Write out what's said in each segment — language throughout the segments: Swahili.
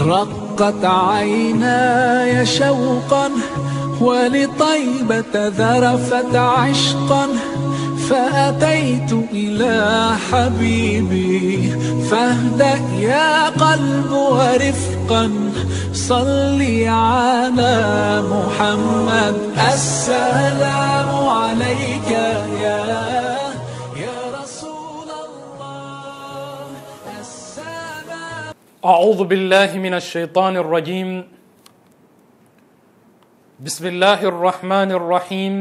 رقت عيناي شوقا ولطيبة ذرفت عشقا فأتيت إلى حبيبي فاهدأ يا قلب ورفقا صلي على محمد. السلام عليك يا رسول الله. السلام. أعوذ بالله من الشيطان الرجيم. بسم الله الرحمن الرحيم.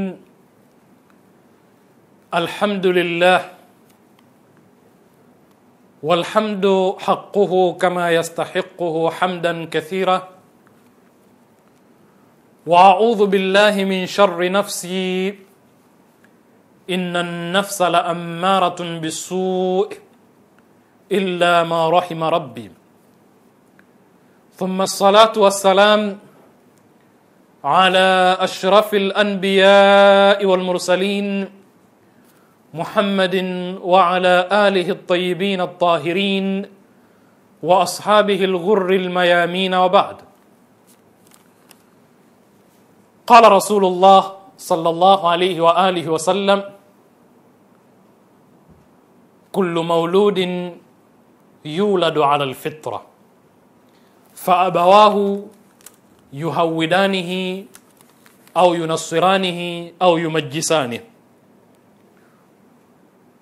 الحمد لله والحمد حقه كما يستحقه حمدا كثيرا، وأعوذ بالله من شر نفسي إن النفس لأمارة بالسوء إلا ما رحم ربي، ثم الصلاة والسلام على أشرف الأنبياء والمرسلين محمد وعلى آله الطيبين الطاهرين وأصحابه الغر الميامين، وبعد. قال رسول الله صلى الله عليه وآله وسلم: كل مولود يولد على الفطرة فأبواه يهودانه أو ينصرانه أو يمجسانه.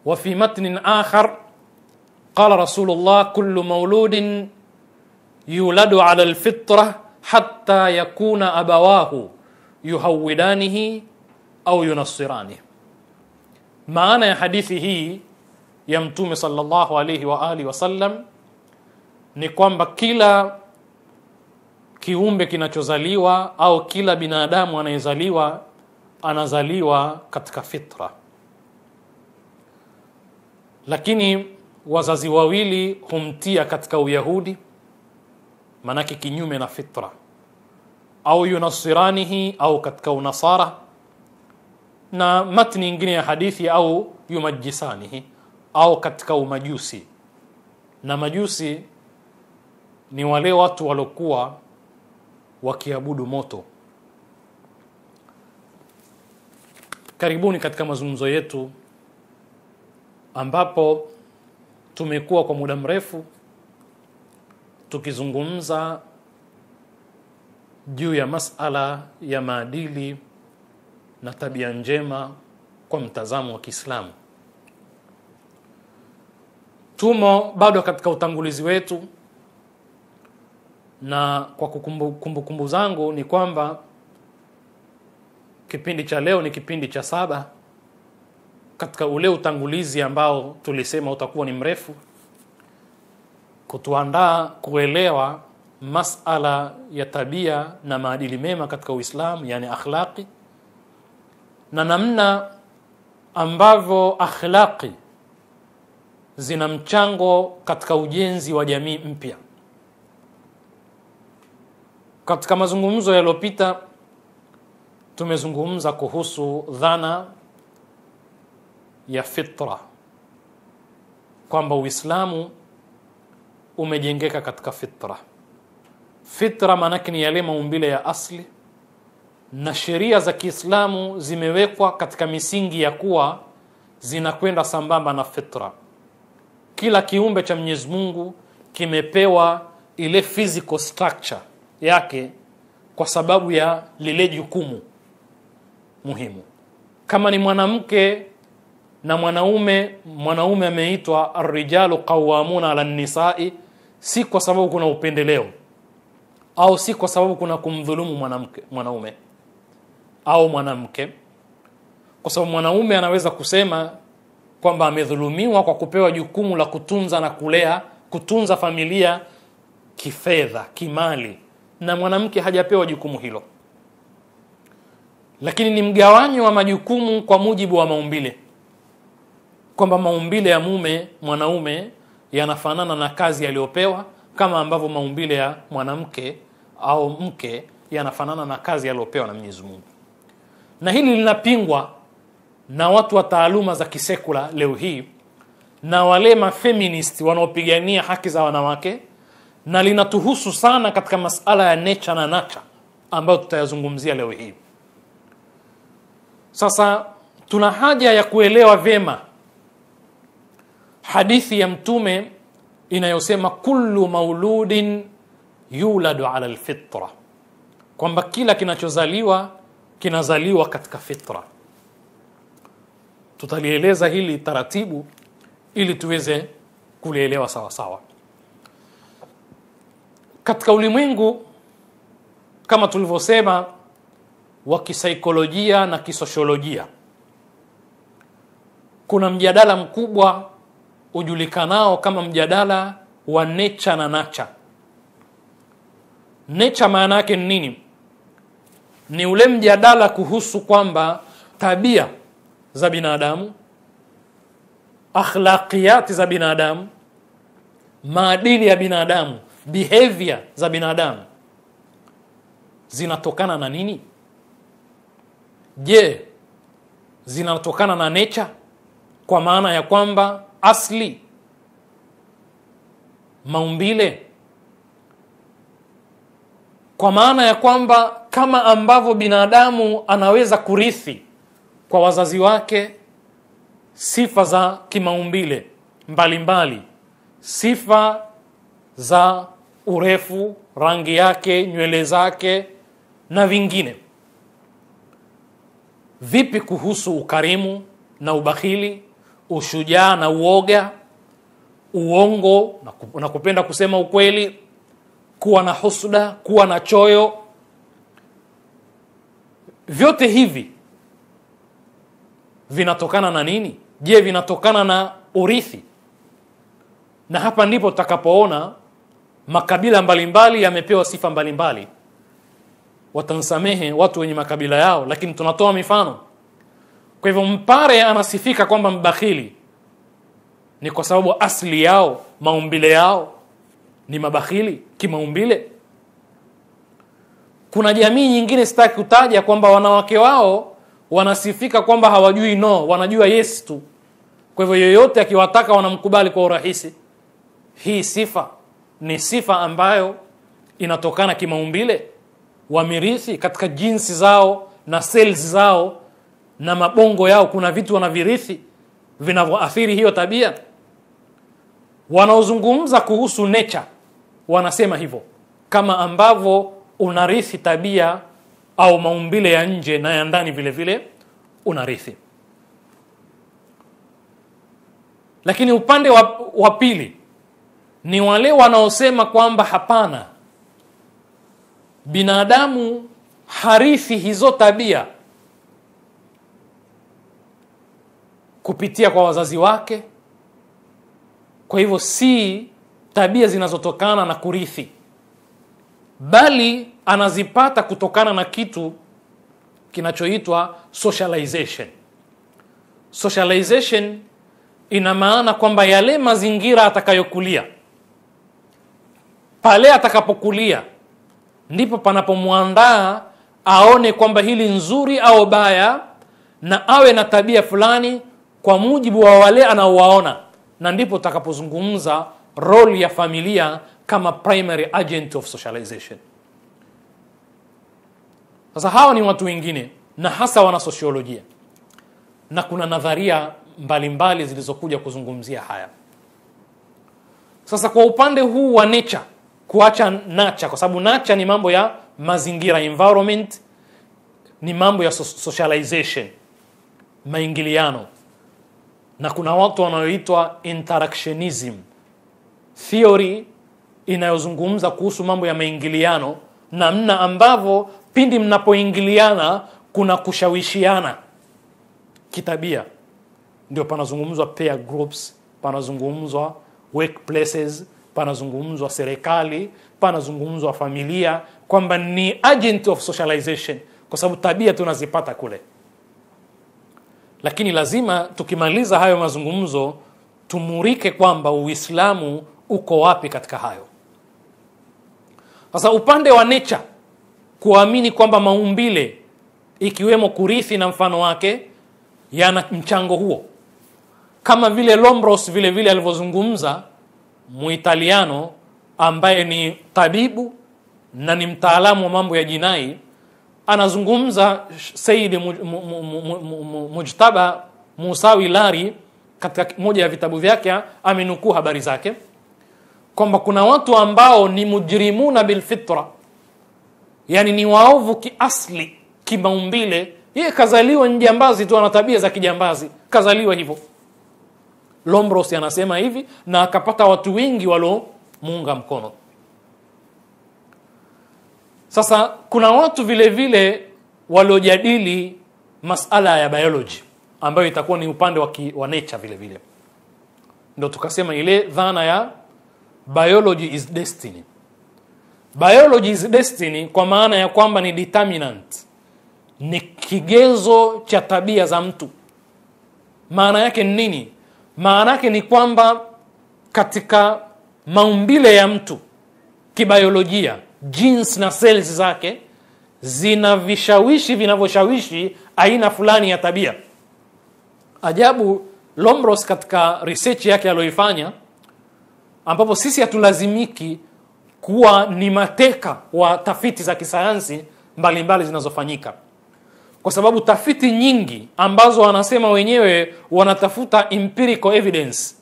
وفي متن آخر قال رسول الله: كل مولود يولد على الفطرة حتى يكون أبواه يهودانه أو ينصرانه. معنى حديثه ya Mtume sallallahu alayhi wa alihi wasallam ni kwamba kila kiumbe kinachozaliwa au kila binadamu anayezaliwa anazaliwa katika fitra, lakini wazazi wawili humtia katika Uyahudi, manake kinyume na fitra, au yunasiranihi au katika unasara, na matni nyingine ya hadithi au yumajisanihi au katika umajusi. Na majusi ni wale watu walokuwa wakiabudu moto. Karibuni katika mazungumzo yetu ambapo tumekuwa kwa muda mrefu tukizungumza juu ya masala ya maadili na tabia njema kwa mtazamo wa Kiislamu. Tumo bado katika utangulizi wetu, na kwa kumbukumbu zangu ni kwamba kipindi cha leo ni kipindi cha 7 katika ule utangulizi ambao tulisema utakuwa ni mrefu, kutuandaa kuelewa masala ya tabia na maadili mema katika Uislamu, yani akhlaqi, na namna ambavyo akhlaqi zina mchango katika ujenzi wa jamii mpya. Katika mazungumzo yaliyopita tumezungumza kuhusu dhana ya fitra, kwamba Uislamu umejengeka katika fitra. Fitra maana ni yale maumbile ya asli, na sheria za Kiislamu zimewekwa katika misingi ya kuwa zinakwenda sambamba na fitra. Kila kiumbe cha Mwenyezi Mungu kimepewa ile physical structure yake kwa sababu ya lile jukumu muhimu. Kama ni mwanamke na mwanaume ameitwa ar-rijalu qawwamuna 'ala an-nisa'i, si kwa sababu kuna upendeleo au si kwa sababu kuna kumdhulumu mwanaume au mwanamke, kwa sababu mwanaume anaweza kusema kwamba amedhulumiwa kwa kupewa jukumu la kutunza na kutunza familia kifedha, kimali, na mwanamke hajapewa jukumu hilo. Lakini ni mgawanyo wa majukumu kwa mujibu wa maumbile, kwamba maumbile ya mwanaume yanafanana na kazi aliyopewa, kama ambavyo maumbile ya mwanamke au mke yanafanana na kazi aliyopewa na Mwenyezi Mungu. Na hili linapingwa na watu wa taaluma za kisekula leo hii, na wale mafeminist wanaopigania haki za wanawake, na linatuhusu sana katika masala ya nature na nurture ambayo tutayazungumzia leo hii. Sasa tuna haja ya kuelewa vyema hadithi ya Mtume inayosema kullu mauludin yuladu ala alfitra, kwamba kila kinachozaliwa kinazaliwa katika fitra. Tutalieleza hili taratibu ili tuweze kulielewa sawa sawa. Katika ulimwengu kama tulivyosema wa kisaikolojia na kisosiolojia, kuna mjadala mkubwa ujulikanao kama mjadala wa nature na nurture. Nature maana yake ni nini? Ni ule mjadala kuhusu kwamba tabia za binadamu, akhlaqiyati za binadamu, maadili ya binadamu, behavior za binadamu zinatokana na nini? Je, zinatokana na nature kwa maana ya kwamba asli, maumbile, kwa maana ya kwamba kama ambavyo binadamu anaweza kurithi kwa wazazi wake sifa za kimaumbile mbalimbali, sifa za urefu, rangi yake, nywele zake na vingine. Vipi kuhusu ukarimu na ubakhili, ushujaa na uoga, uongo na kupenda kusema ukweli, kuwa na husuda, kuwa na choyo? Vyote hivi vinatokana na nini? Je, vinatokana na urithi? Na hapa ndipo tutakapoona makabila mbalimbali yamepewa sifa mbalimbali. Watansamehe watu wenye makabila yao, lakini tunatoa mifano. Kwa hivyo Mpare anasifika kwamba mbakhili ni kwa sababu asili yao, maumbile yao ni mabakhili kimaumbile. Kuna jamii nyingine sitaki kutaja kwamba wanawake wao wanasifika kwamba hawajui no, wanajua yes tu. Kwa hivyo yoyote akiwataka wanamkubali kwa urahisi. Hii sifa ni sifa ambayo inatokana kimaumbile, wamirithi katika jinsi zao na cells zao na mabongo yao. Kuna vitu wanavirithi vinavyoathiri hiyo tabia. Wanaozungumza kuhusu nature wanasema hivyo, kama ambavyo unarithi tabia au maumbile ya nje na ya ndani vile vile unarithi. Lakini upande wa pili ni wale wanaosema kwamba hapana, binadamu harithi hizo tabia kupitia kwa wazazi wake. Kwa hivyo si tabia zinazotokana na kurithi, bali anazipata kutokana na kitu kinachoitwa socialization. Socialization ina maana kwamba yale mazingira atakayokulia, pale atakapokulia ndipo panapomwandaa aone kwamba hili nzuri au baya, na awe na tabia fulani kwa mujibu wa wale anaowaona. Na ndipo tutakapozungumza role ya familia kama primary agent of socialization. Sasa hawa ni watu wengine na hasa wana sosiolojia, na kuna nadharia mbalimbali zilizokuja kuzungumzia haya. Sasa kwa upande huu wa nature, kuacha nurture, kwa sababu nurture ni mambo ya mazingira, environment, ni mambo ya socialization, maingiliano. Na kuna watu wanaoitwa interactionism theory inayozungumza kuhusu mambo ya maingiliano, namna ambavyo pindi mnapoingiliana kuna kushawishiana kitabia. Ndio panazungumzwa peer groups, panazungumzwa workplaces, panazungumzwa serikali, panazungumzwa familia, kwamba ni agent of socialization kwa sababu tabia tunazipata kule. Lakini lazima tukimaliza hayo mazungumzo tumurike kwamba Uislamu uko wapi katika hayo. Sasa upande wa nature, kuamini kwamba maumbile ikiwemo kurithi na mfano wake yana mchango huo, kama vile Lombros vile vile alivyozungumza, Muitaliano, ambaye ni tabibu na ni mtaalamu wa mambo ya jinai, anazungumza Sayyid Mujtaba Musawi Lari katika moja ya vitabu vyake, amenukuu habari zake kwamba kuna watu ambao ni mujrimuna bil fitra, yani ni waovu kiasli, kimaumbile. Yeye kazaliwa njambazi tu, ana tabia za kijambazi, kazaliwa hivyo. Lombros anasema hivi, na akapata watu wengi muunga mkono. Sasa kuna watu vile vile waliojadili masala ya biology, ambayo itakuwa ni upande wa nature vile vile. Ndio tukasema ile dhana ya biology is destiny. Biology is destiny kwa maana ya kwamba ni determinant, ni kigezo cha tabia za mtu. Maana yake ni nini? Maana yake ni kwamba katika maumbile ya mtu kibiolojia, genes na cells zake zina vishawishi vinavyoshawishi aina fulani ya tabia. Ajabu, Lombros katika research yake aliyoifanya, ambapo sisi hatulazimiki kuwa ni mateka wa tafiti za kisayansi mbalimbali zinazofanyika, kwa sababu tafiti nyingi ambazo wanasema wenyewe wanatafuta empirical evidence,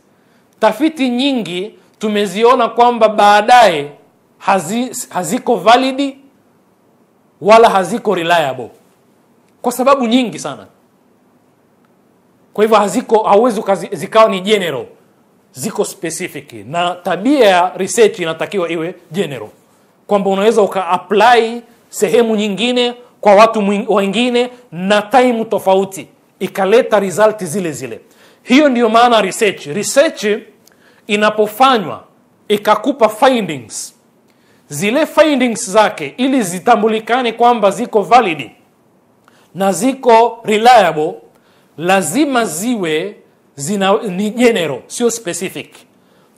tafiti nyingi tumeziona kwamba baadaye haziko valid wala haziko reliable kwa sababu nyingi sana. Kwa hivyo hauwezi zikawa ni general, ziko specific, na tabia ya research inatakiwa iwe general, kwamba unaweza uka-apply sehemu nyingine kwa watu wengine na time tofauti ikaleta result zile zile. Hiyo ndiyo maana research inapofanywa ikakupa findings, zile findings zake ili zitambulikane kwamba ziko valid na ziko reliable, lazima ziwe ni general, sio specific.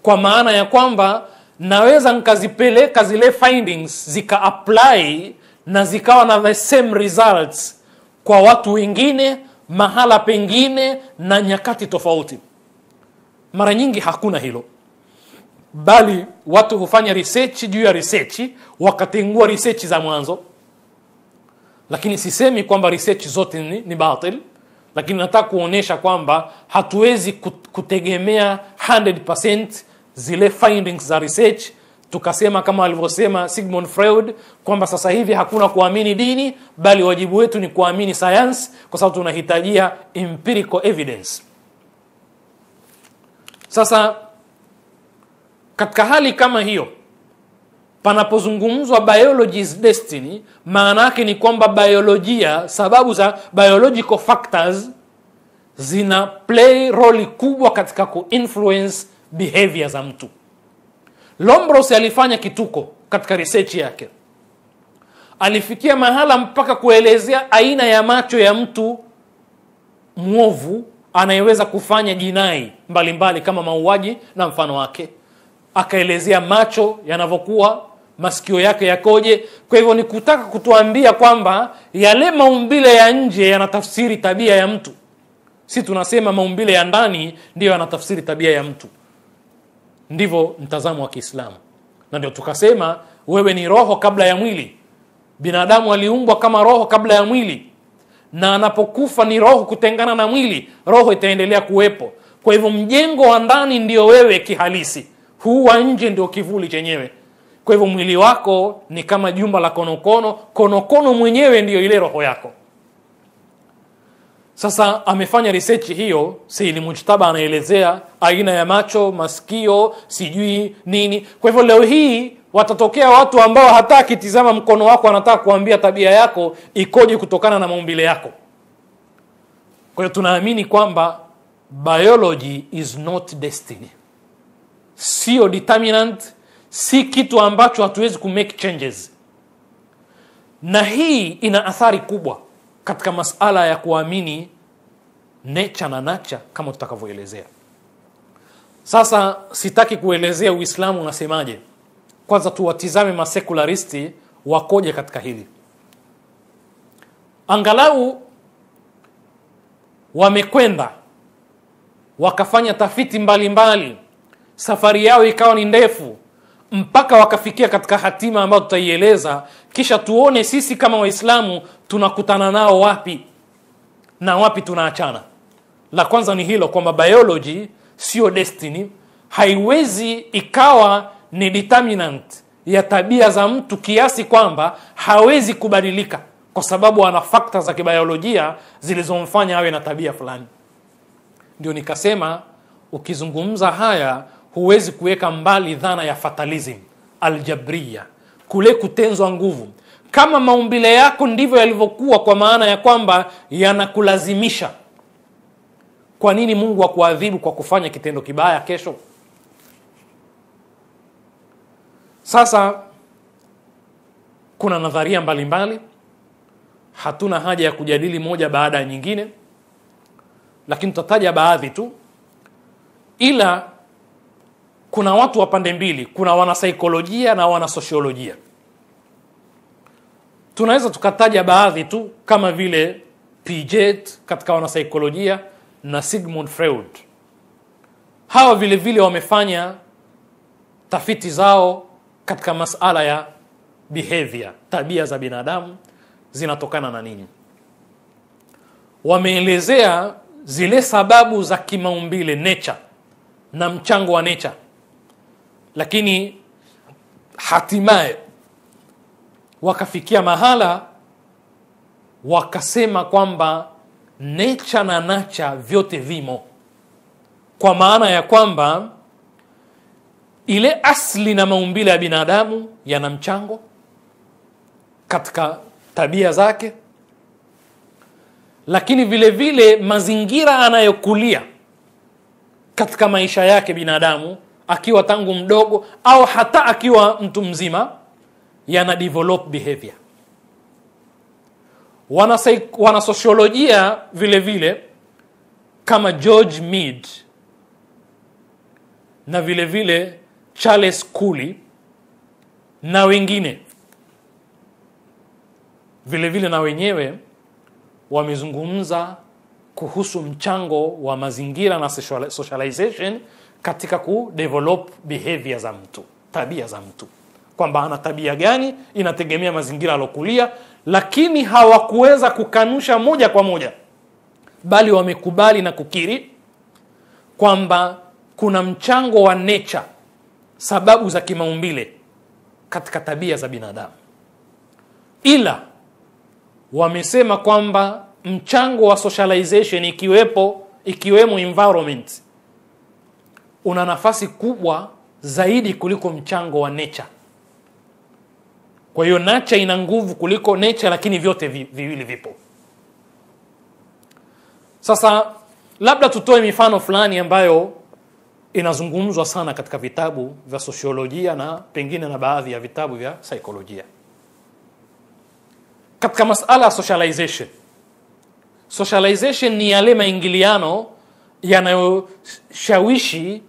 Kwa maana ya kwamba naweza nikazipeleka zile findings zika apply na zikawa na the same results kwa watu wengine, mahala pengine na nyakati tofauti. Mara nyingi hakuna hilo, bali watu hufanya research juu ya research, wakatengua research za mwanzo. Lakini sisemi kwamba research zote ni batil, lakini nataka kuonesha kwamba hatuwezi kutegemea 100% zile findings za research. Tukasema kama alivyosema Sigmund Freud kwamba sasa hivi hakuna kuamini dini, bali wajibu wetu ni kuamini science, kwa sababu tunahitajia empirical evidence. Sasa katika hali kama hiyo, panapozungumzwa biology is destiny, maana yake ni kwamba biolojia, sababu za biological factors zina play role kubwa katika kuinfluence behavior za mtu. Lombros alifanya kituko katika research yake. Alifikia mahala mpaka kuelezea aina ya macho ya mtu mwovu anayeweza kufanya jinai mbalimbali kama mauaji na mfano wake. Akaelezea macho yanavyokuwa, masikio yake yakoje. Kwa hivyo ni kutaka kutuambia kwamba yale maumbile ya nje yanatafsiri tabia ya mtu. Si tunasema maumbile ya ndani ndio yanatafsiri tabia ya mtu. Ndivyo mtazamo wa Kiislamu. Na ndio tukasema wewe ni roho kabla ya mwili. Binadamu aliumbwa kama roho kabla ya mwili, na anapokufa ni roho kutengana na mwili, roho itaendelea kuwepo. Kwa hivyo mjengo wa ndani ndio wewe kihalisi, huu wa nje ndio kivuli chenyewe. Kwa hivyo mwili wako ni kama jumba la konokono, konokono mwenyewe ndio ile roho yako. Sasa amefanya research hiyo, Sayyid Mujtaba anaelezea aina ya macho, masikio, sijui nini. Kwa hivyo leo hii watatokea watu ambao hata kitizama mkono wako anataka kuambia tabia yako ikoje kutokana na maumbile yako. Kwa hiyo tunaamini kwamba biology is not destiny. Sio determinant, si kitu ambacho hatuwezi kumake changes. Na hii ina athari kubwa katika masala ya kuamini nature na nurture kama tutakavyoelezea. Sasa sitaki kuelezea Uislamu unasemaje. Kwanza tuwatizame masekularisti wakoje katika hili. Angalau wamekwenda wakafanya tafiti mbalimbali, safari yao ikawa ni ndefu, mpaka wakafikia katika hatima ambayo tutaieleza, kisha tuone sisi kama Waislamu tunakutana nao wapi na wapi tunaachana. La kwanza ni hilo, kwamba biology sio destiny, haiwezi ikawa ni determinant ya tabia za mtu kiasi kwamba hawezi kubadilika kwa sababu ana factors za kibiolojia zilizomfanya awe na tabia fulani. Ndio nikasema ukizungumza haya huwezi kuweka mbali dhana ya fatalism, aljabriya, kule kutenzwa nguvu. Kama maumbile yako ndivyo yalivyokuwa, kwa maana ya kwamba yanakulazimisha, kwa nini Mungu akuadhibu kwa kufanya kitendo kibaya kesho? Sasa kuna nadharia mbalimbali, hatuna haja ya kujadili moja baada ya nyingine, lakini tutataja baadhi tu. Ila kuna watu wa pande mbili, kuna wanasaikolojia na wanasosiolojia. Tunaweza tukataja baadhi tu, kama vile Piaget katika wanasaikolojia na Sigmund Freud. Hawa vile vile wamefanya tafiti zao katika masala ya behavior, tabia za binadamu zinatokana na nini. Wameelezea zile sababu za kimaumbile, nature, na mchango wa nature. Lakini hatimaye wakafikia mahala wakasema kwamba nature na nurture vyote vimo, kwa maana ya kwamba ile asli na maumbile ya binadamu yana mchango katika tabia zake, lakini vile vile mazingira anayokulia katika maisha yake binadamu, akiwa tangu mdogo au hata akiwa mtu mzima, yana develop behavior. Wanasosiolojia vile vile kama George Mead na vile vile Charles Cooley na wengine vile vile na wenyewe wamezungumza kuhusu mchango wa mazingira na socialization katika kudevelop behavior za mtu, tabia za mtu, kwamba ana tabia gani inategemea mazingira alokulia. Lakini hawakuweza kukanusha moja kwa moja, bali wamekubali na kukiri kwamba kuna mchango wa nature, sababu za kimaumbile katika tabia za binadamu. Ila wamesema kwamba mchango wa socialization, ikiwemo environment, una nafasi kubwa zaidi kuliko mchango wa nature. Kwa hiyo nature ina nguvu kuliko nature, lakini vyote viwili vipo. Sasa labda tutoe mifano fulani ambayo inazungumzwa sana katika vitabu vya sosiolojia na pengine na baadhi ya vitabu vya saikolojia. Katika masala ya socialization ni yale maingiliano yanayoshawishi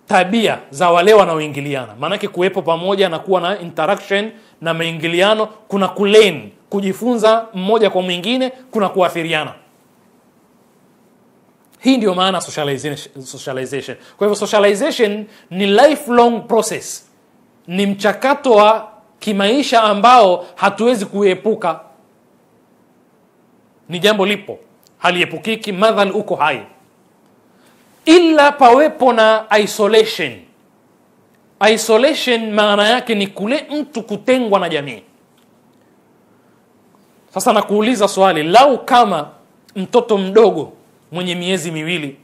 tabia za wale wanaoingiliana. Maana yake kuwepo pamoja na kuwa na interaction na maingiliano, kuna kulearn, kujifunza mmoja kwa mwingine, kuna kuathiriana. Hii ndio maana socialization. Kwa hivyo socialization ni lifelong process, ni mchakato wa kimaisha ambao hatuwezi kuepuka. Ni jambo lipo, haliepukiki, madhali uko hai. Ila pawepo na isolation. Isolation maana yake ni kule mtu kutengwa na jamii. Sasa nakuuliza swali, lau kama mtoto mdogo mwenye miezi miwili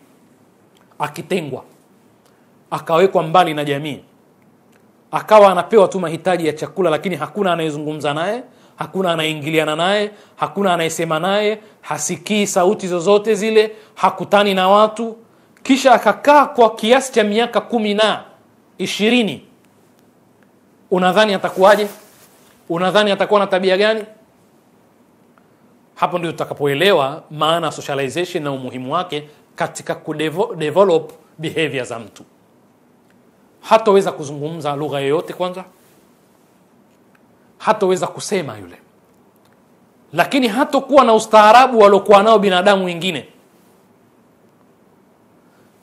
akitengwa, akawekwa mbali na jamii, akawa anapewa tu mahitaji ya chakula, lakini hakuna anayezungumza naye, hakuna anayeingiliana naye, hakuna anayesema naye, hasikii sauti zozote zile, hakutani na watu, kisha akakaa kwa kiasi cha miaka 10 na 20, unadhani atakuwaje? Unadhani atakuwa na tabia gani? Hapo ndio tutakapoelewa maana socialization na umuhimu wake katika kudevelop behavior za mtu. Hataweza kuzungumza lugha yoyote kwanza, hataweza kusema yule, lakini hatakuwa na ustaarabu waliokuwa nao binadamu wengine.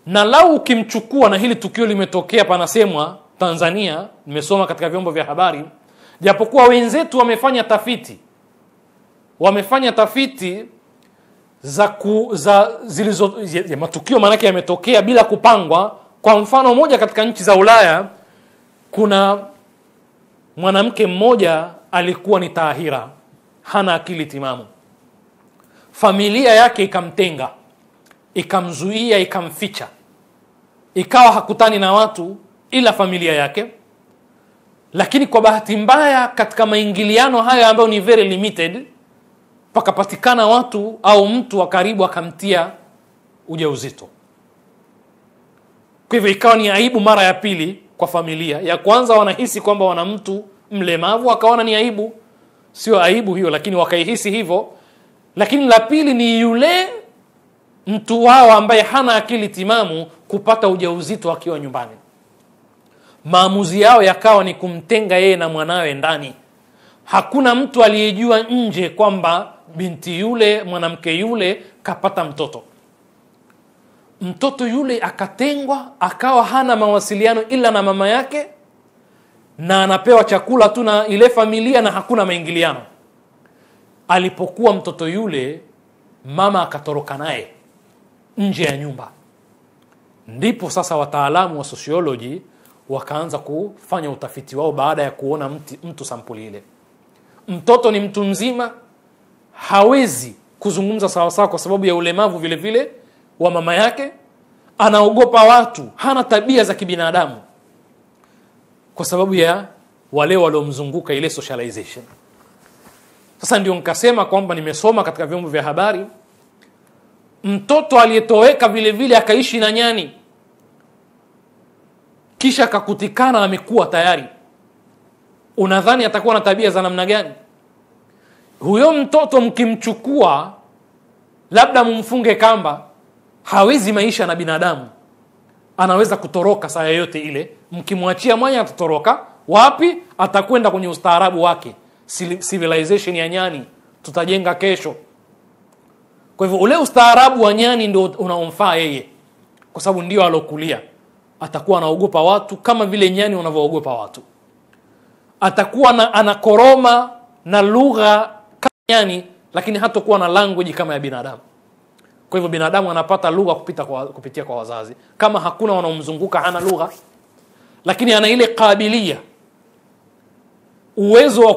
Na lau ukimchukua, na hili tukio limetokea, panasemwa Tanzania, nimesoma katika vyombo vya habari, japokuwa wenzetu wamefanya tafiti za matukio manake yametokea bila kupangwa. Kwa mfano moja, katika nchi za Ulaya kuna mwanamke mmoja alikuwa ni tahira, hana akili timamu. Familia yake ikamtenga, ikamzuia, ikamficha, ikawa hakutani na watu ila familia yake. Lakini kwa bahati mbaya, katika maingiliano hayo ambayo ni very limited, pakapatikana watu au mtu wa karibu akamtia ujauzito. Kwa hivyo ikawa ni aibu mara ya pili kwa familia. Ya kwanza wanahisi kwamba wana mtu mlemavu, wakaona ni aibu. Sio aibu hiyo, lakini wakaihisi hivyo. Lakini la pili ni yule mtu wao ambaye hana akili timamu kupata ujauzito akiwa nyumbani. Maamuzi yao yakawa ni kumtenga yeye na mwanawe ndani. Hakuna mtu aliyejua nje kwamba binti yule, mwanamke yule kapata mtoto. Mtoto yule akatengwa, akawa hana mawasiliano ila na mama yake, na anapewa chakula tu na ile familia, na hakuna maingiliano. Alipokuwa mtoto yule, mama akatoroka naye nje ya nyumba. Ndipo sasa wataalamu wa sociology wakaanza kufanya utafiti wao baada ya kuona mtu sampuli ile. Mtoto ni mtu mzima, hawezi kuzungumza sawa sawa kwa sababu ya ulemavu vile vile wa mama yake, anaogopa watu, hana tabia za kibinadamu kwa sababu ya wale waliomzunguka, ile socialization. Sasa ndio nikasema kwamba nimesoma katika vyombo vya habari, mtoto aliyetoweka vile vile akaishi na nyani, kisha akakutikana amekuwa tayari. Unadhani atakuwa na tabia za namna gani? Huyo mtoto mkimchukua, labda mumfunge kamba, hawezi maisha na binadamu. Anaweza kutoroka saa yoyote ile. Mkimwachia mwanya atatoroka. Wapi? Atakwenda kwenye ustaarabu wake. Civilization ya nyani tutajenga kesho. Kwa hivyo ule ustaarabu wa nyani ndio unaomfaa yeye, kwa sababu ndio alokulia. Atakuwa anaogopa watu kama vile nyani wanavyoogopa watu. Atakuwa anakoroma na lugha kama nyani, lakini hatakuwa na language kama ya binadamu. Kwa hivyo binadamu anapata lugha kupitia kwa wazazi. Kama hakuna wanaomzunguka, hana lugha, lakini ana ile kabilia, uwezo wa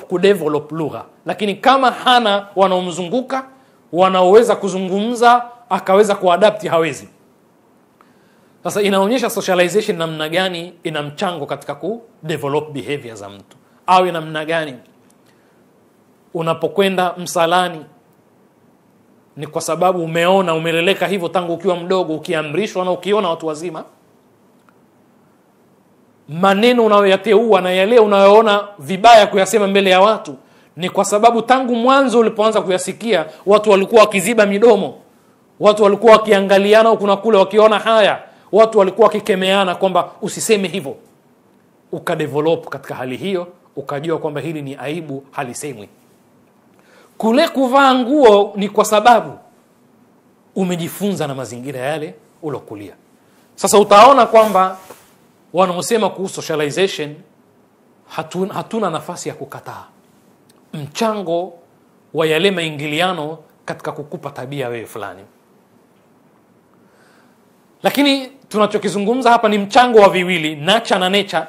kudevelop lugha. Lakini kama hana wanaomzunguka wanaoweza kuzungumza akaweza kuadapti, hawezi. Sasa inaonyesha socialization namna gani ina mchango katika kudevelop behavior za mtu. Au namna gani unapokwenda msalani ni kwa sababu umeleleka hivyo tangu ukiwa mdogo, ukiamrishwa na ukiona watu wazima. Maneno unayoyateua na yale unayoona vibaya kuyasema mbele ya watu ni kwa sababu tangu mwanzo ulipoanza kuyasikia, watu walikuwa wakiziba midomo, watu walikuwa wakiangaliana huku na kule wakiona haya, watu walikuwa wakikemeana kwamba usiseme hivyo. Ukadevelop katika hali hiyo, ukajua kwamba hili ni aibu, halisemwi. Kule kuvaa nguo ni kwa sababu umejifunza na mazingira yale ulokulia. Sasa utaona kwamba wanaosema kuhusu socialization hatuna nafasi ya kukataa mchango wa yale maingiliano katika kukupa tabia wewe fulani. Lakini tunachokizungumza hapa ni mchango wa viwili, nurture na nature.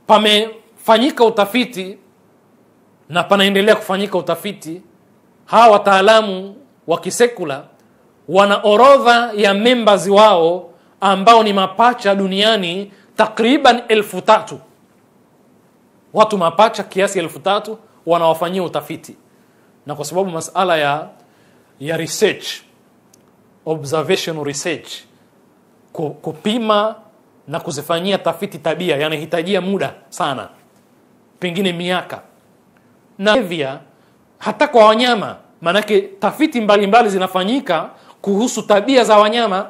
Pamefanyika utafiti na panaendelea kufanyika utafiti. Hawa wataalamu wa kisekula wana orodha ya members wao ambao ni mapacha duniani takriban 3,000. Watu mapacha kiasi 3,000 wanawafanyia utafiti. Na kwa sababu masala ya research, observational research, kupima na kuzifanyia tafiti tabia yanahitajia muda sana, pengine miaka. Na hivyo hata kwa wanyama, manake tafiti mbalimbali zinafanyika kuhusu tabia za wanyama.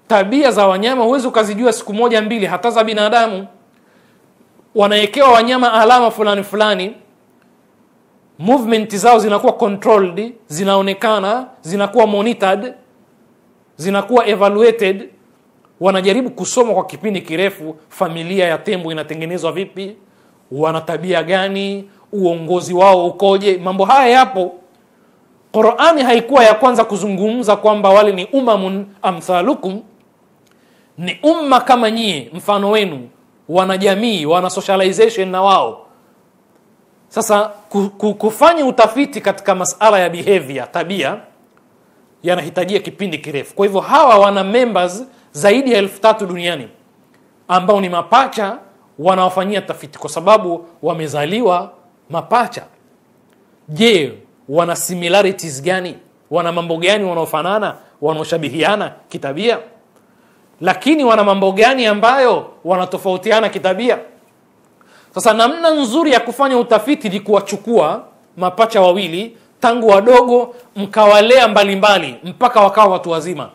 Tabia za wanyama huwezi ukazijua siku moja mbili, hata za binadamu. Wanaekewa wanyama alama fulani fulani, movement zao zinakuwa controlled, zinaonekana, zinakuwa monitored. zinakuwa evaluated, wanajaribu kusoma kwa kipindi kirefu familia ya tembo inatengenezwa vipi, wana tabia gani, uongozi wao ukoje. Mambo haya yapo. Qur'ani haikuwa ya kwanza kuzungumza kwamba wale ni umamun amthalukum, ni umma kama nyie, mfano wenu, wana jamii, wana socialization na wao. Sasa kufanya utafiti katika masala ya behavior, tabia, yanahitajia kipindi kirefu. Kwa hivyo hawa wana members zaidi ya 1300 duniani ambao ni mapacha, wanawafanyia tafiti kwa sababu wamezaliwa mapacha. Je, wana similarities gani? Wana mambo gani wanaofanana, wanaoshabihiana kitabia? Lakini wana mambo gani ambayo wanatofautiana kitabia? Sasa namna nzuri ya kufanya utafiti ni kuwachukua mapacha wawili tangu wadogo, mkawalea mbalimbali mpaka wakawa watu wazima.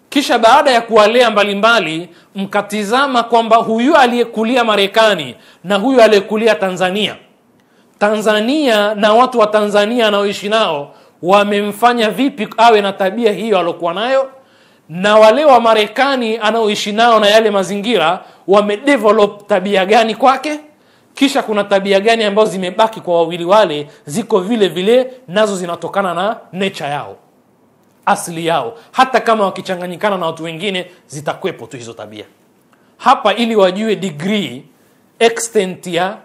Kisha baada ya kuwalea mbalimbali, mkatizama kwamba huyu aliyekulia Marekani na huyu aliyekulia Tanzania na watu wa Tanzania anaoishi nao wamemfanya vipi awe na tabia hiyo alokuwa nayo, na wale wa Marekani anaoishi nao na yale mazingira wamedevelop tabia gani kwake. Kisha kuna tabia gani ambazo zimebaki kwa wawili wale, ziko vile vile, nazo zinatokana na nature yao, asili yao. Hata kama wakichanganyikana na watu wengine zitakwepo tu hizo tabia. Hapa ili wajue degree, extent ya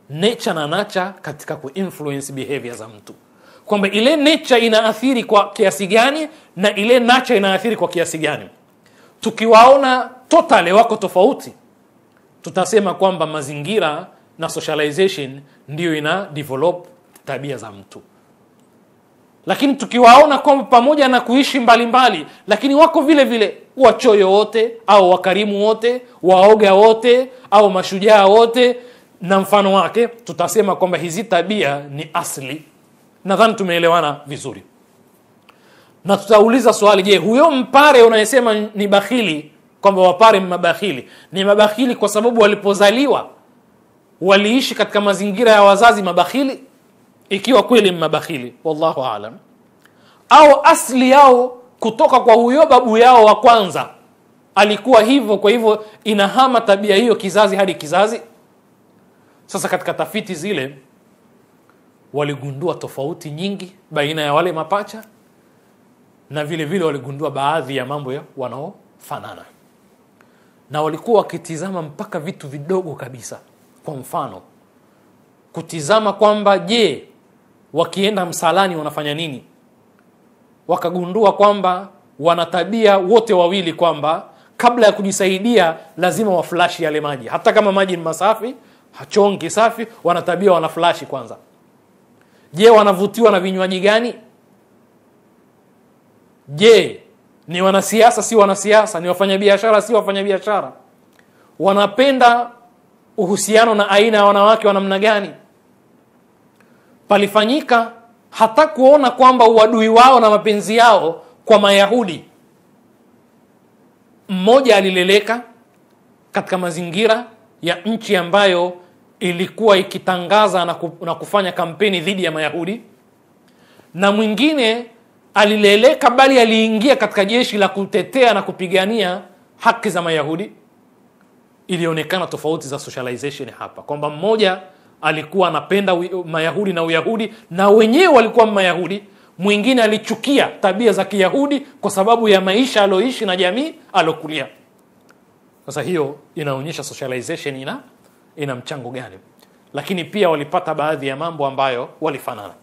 nature na nurture katika kuinfluence behavior za mtu, kwamba ile nature inaathiri kwa kiasi gani na ile nurture inaathiri kwa kiasi gani. Tukiwaona totally wako tofauti, tutasema kwamba mazingira na socialization ndio ina develop tabia za mtu. Lakini tukiwaona kwamba pamoja na kuishi mbalimbali, lakini wako vile vile, wachoyo wote au wakarimu wote, waoga wote au mashujaa wote na mfano wake, tutasema kwamba hizi tabia ni asli. Nadhani tumeelewana vizuri. Na tutauliza swali, je, huyo mpare unayesema ni bakhili, kwamba wapare mabakhili, ni mabakhili kwa sababu walipozaliwa waliishi katika mazingira ya wazazi mabakhili? Ikiwa kweli mabakhili, wallahu aalam, au asli yao kutoka kwa huyo babu yao wa kwanza alikuwa hivyo, kwa hivyo inahama tabia hiyo kizazi hadi kizazi. Sasa katika tafiti zile waligundua tofauti nyingi baina ya wale mapacha, na vile vile waligundua baadhi ya mambo ya wanaofanana, na walikuwa wakitizama mpaka vitu vidogo kabisa. Kwa mfano, kutizama kwamba je, wakienda msalani wanafanya nini. Wakagundua kwamba wanatabia wote wawili kwamba kabla ya kujisaidia lazima waflashi yale maji, hata kama maji ni masafi, hachongi safi, wanatabia wanaflashi kwanza. Je, wanavutiwa na vinywaji gani? Je, ni wanasiasa si wanasiasa, ni wafanyabiashara si wafanyabiashara, wanapenda uhusiano na aina ya wanawake wa namna gani? Palifanyika hata kuona kwamba uadui wao na mapenzi yao kwa Mayahudi. Mmoja alileleka katika mazingira ya nchi ambayo ilikuwa ikitangaza na kufanya kampeni dhidi ya Mayahudi, na mwingine alileleka bali aliingia katika jeshi la kutetea na kupigania haki za Mayahudi. Ilionekana tofauti za socialization hapa, kwamba mmoja alikuwa anapenda Mayahudi na Uyahudi na wenyewe walikuwa Mayahudi, mwingine alichukia tabia za Kiyahudi kwa sababu ya maisha aloishi na jamii alokulia. Sasa hiyo inaonyesha socialization ina mchango gani. Lakini pia walipata baadhi ya mambo ambayo walifanana.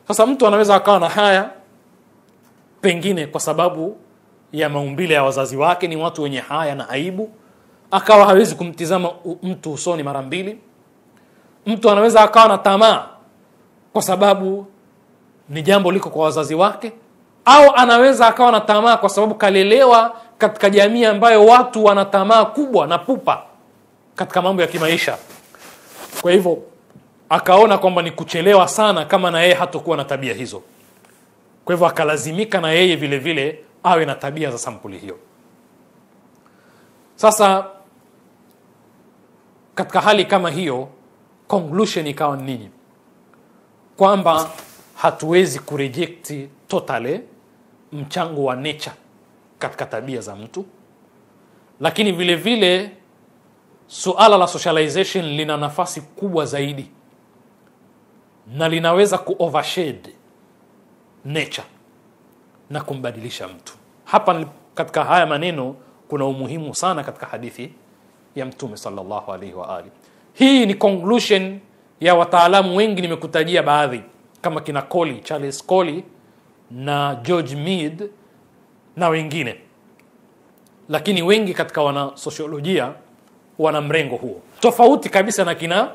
Sasa mtu anaweza akawa na haya pengine kwa sababu ya maumbile ya wazazi wake, ni watu wenye haya na aibu, akawa hawezi kumtizama mtu usoni mara mbili. Mtu anaweza akawa na tamaa kwa sababu ni jambo liko kwa wazazi wake, au anaweza akawa na tamaa kwa sababu kalelewa katika jamii ambayo watu wana tamaa kubwa na pupa katika mambo ya kimaisha. Kwa hivyo akaona kwamba ni kuchelewa sana kama na yeye hatakuwa na tabia hizo. Kwa hivyo akalazimika na yeye vile vile awe na tabia za sampuli hiyo. Sasa katika hali kama hiyo, conclusion ikawa nini? Kwamba hatuwezi kureject totally mchango wa nature katika tabia za mtu, lakini vile vile suala la socialization lina nafasi kubwa zaidi na linaweza overshade nature na kumbadilisha mtu. Hapa katika haya maneno kuna umuhimu sana katika hadithi ya Mtume sallallahu alaihi wa ali. Hii ni conclusion ya wataalamu wengi, nimekutajia baadhi kama kina Coley, Charles Coley na George Mead na wengine, lakini wengi katika wana sosiolojia wana mrengo huo, tofauti kabisa na kina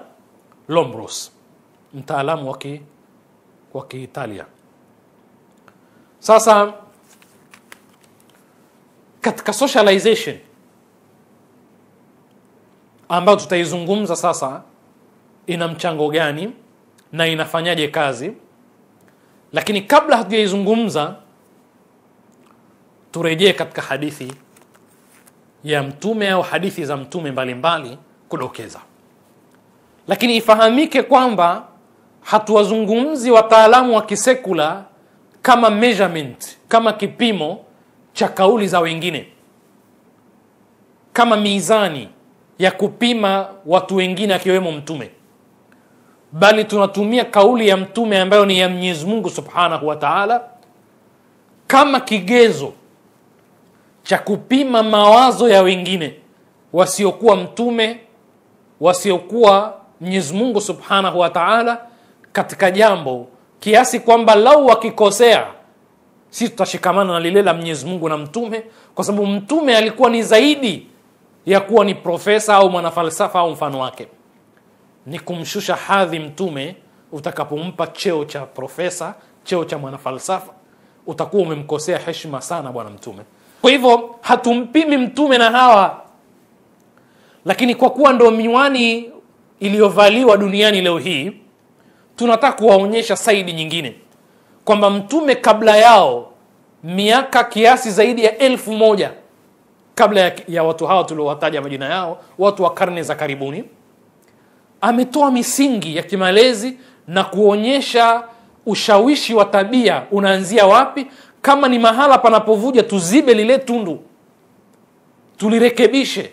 Lombros, mtaalamu wa Kiitalia. Sasa katika socialization ambayo tutaizungumza sasa, ina mchango gani na inafanyaje kazi, lakini kabla hatujaizungumza turejee katika hadithi ya Mtume au hadithi za Mtume mbalimbali kudokeza. Lakini ifahamike kwamba hatuwazungumzi wataalamu wa kisekula kama measurement, kama kipimo cha kauli za wengine, kama mizani ya kupima watu wengine akiwemo Mtume, bali tunatumia kauli ya Mtume ambayo ni ya Mwenyezi Mungu Subhanahu wa Ta'ala kama kigezo cha kupima mawazo ya wengine wasiokuwa Mtume, wasiokuwa Mwenyezi Mungu Subhanahu wa Ta'ala katika jambo, kiasi kwamba lau wakikosea sisi tutashikamana na lile la Mwenyezi Mungu na Mtume, kwa sababu Mtume alikuwa ni zaidi ya kuwa ni profesa au mwanafalsafa au mfano wake. Ni kumshusha hadhi Mtume utakapompa cheo cha profesa, cheo cha mwanafalsafa, utakuwa umemkosea heshima sana bwana Mtume. Kwa hivyo hatumpimi Mtume na hawa, lakini kwa kuwa ndo miwani iliyovaliwa duniani leo hii, tunataka kuwaonyesha saidi nyingine kwamba Mtume kabla yao, miaka kiasi zaidi ya 1000 kabla ya watu hao tuliowataja majina yao, watu wa karne za karibuni, ametoa misingi ya kimalezi na kuonyesha ushawishi wa tabia unaanzia wapi. Kama ni mahala panapovuja, tuzibe lile tundu, tulirekebishe.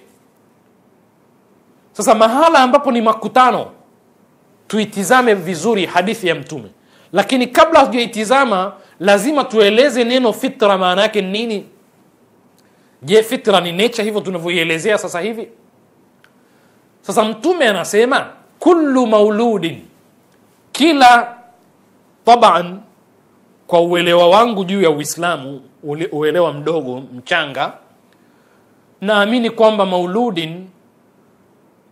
Sasa mahala ambapo ni makutano, tuitizame vizuri hadithi ya Mtume. Lakini kabla hatujaitizama, lazima tueleze neno fitra maana yake nini. Je, fitra ni nature hivyo tunavyoielezea sasa hivi? Sasa Mtume anasema kullu mauludin, kila, taban kwa uelewa wangu juu ya Uislamu, uelewa mdogo mchanga, naamini kwamba mauludin,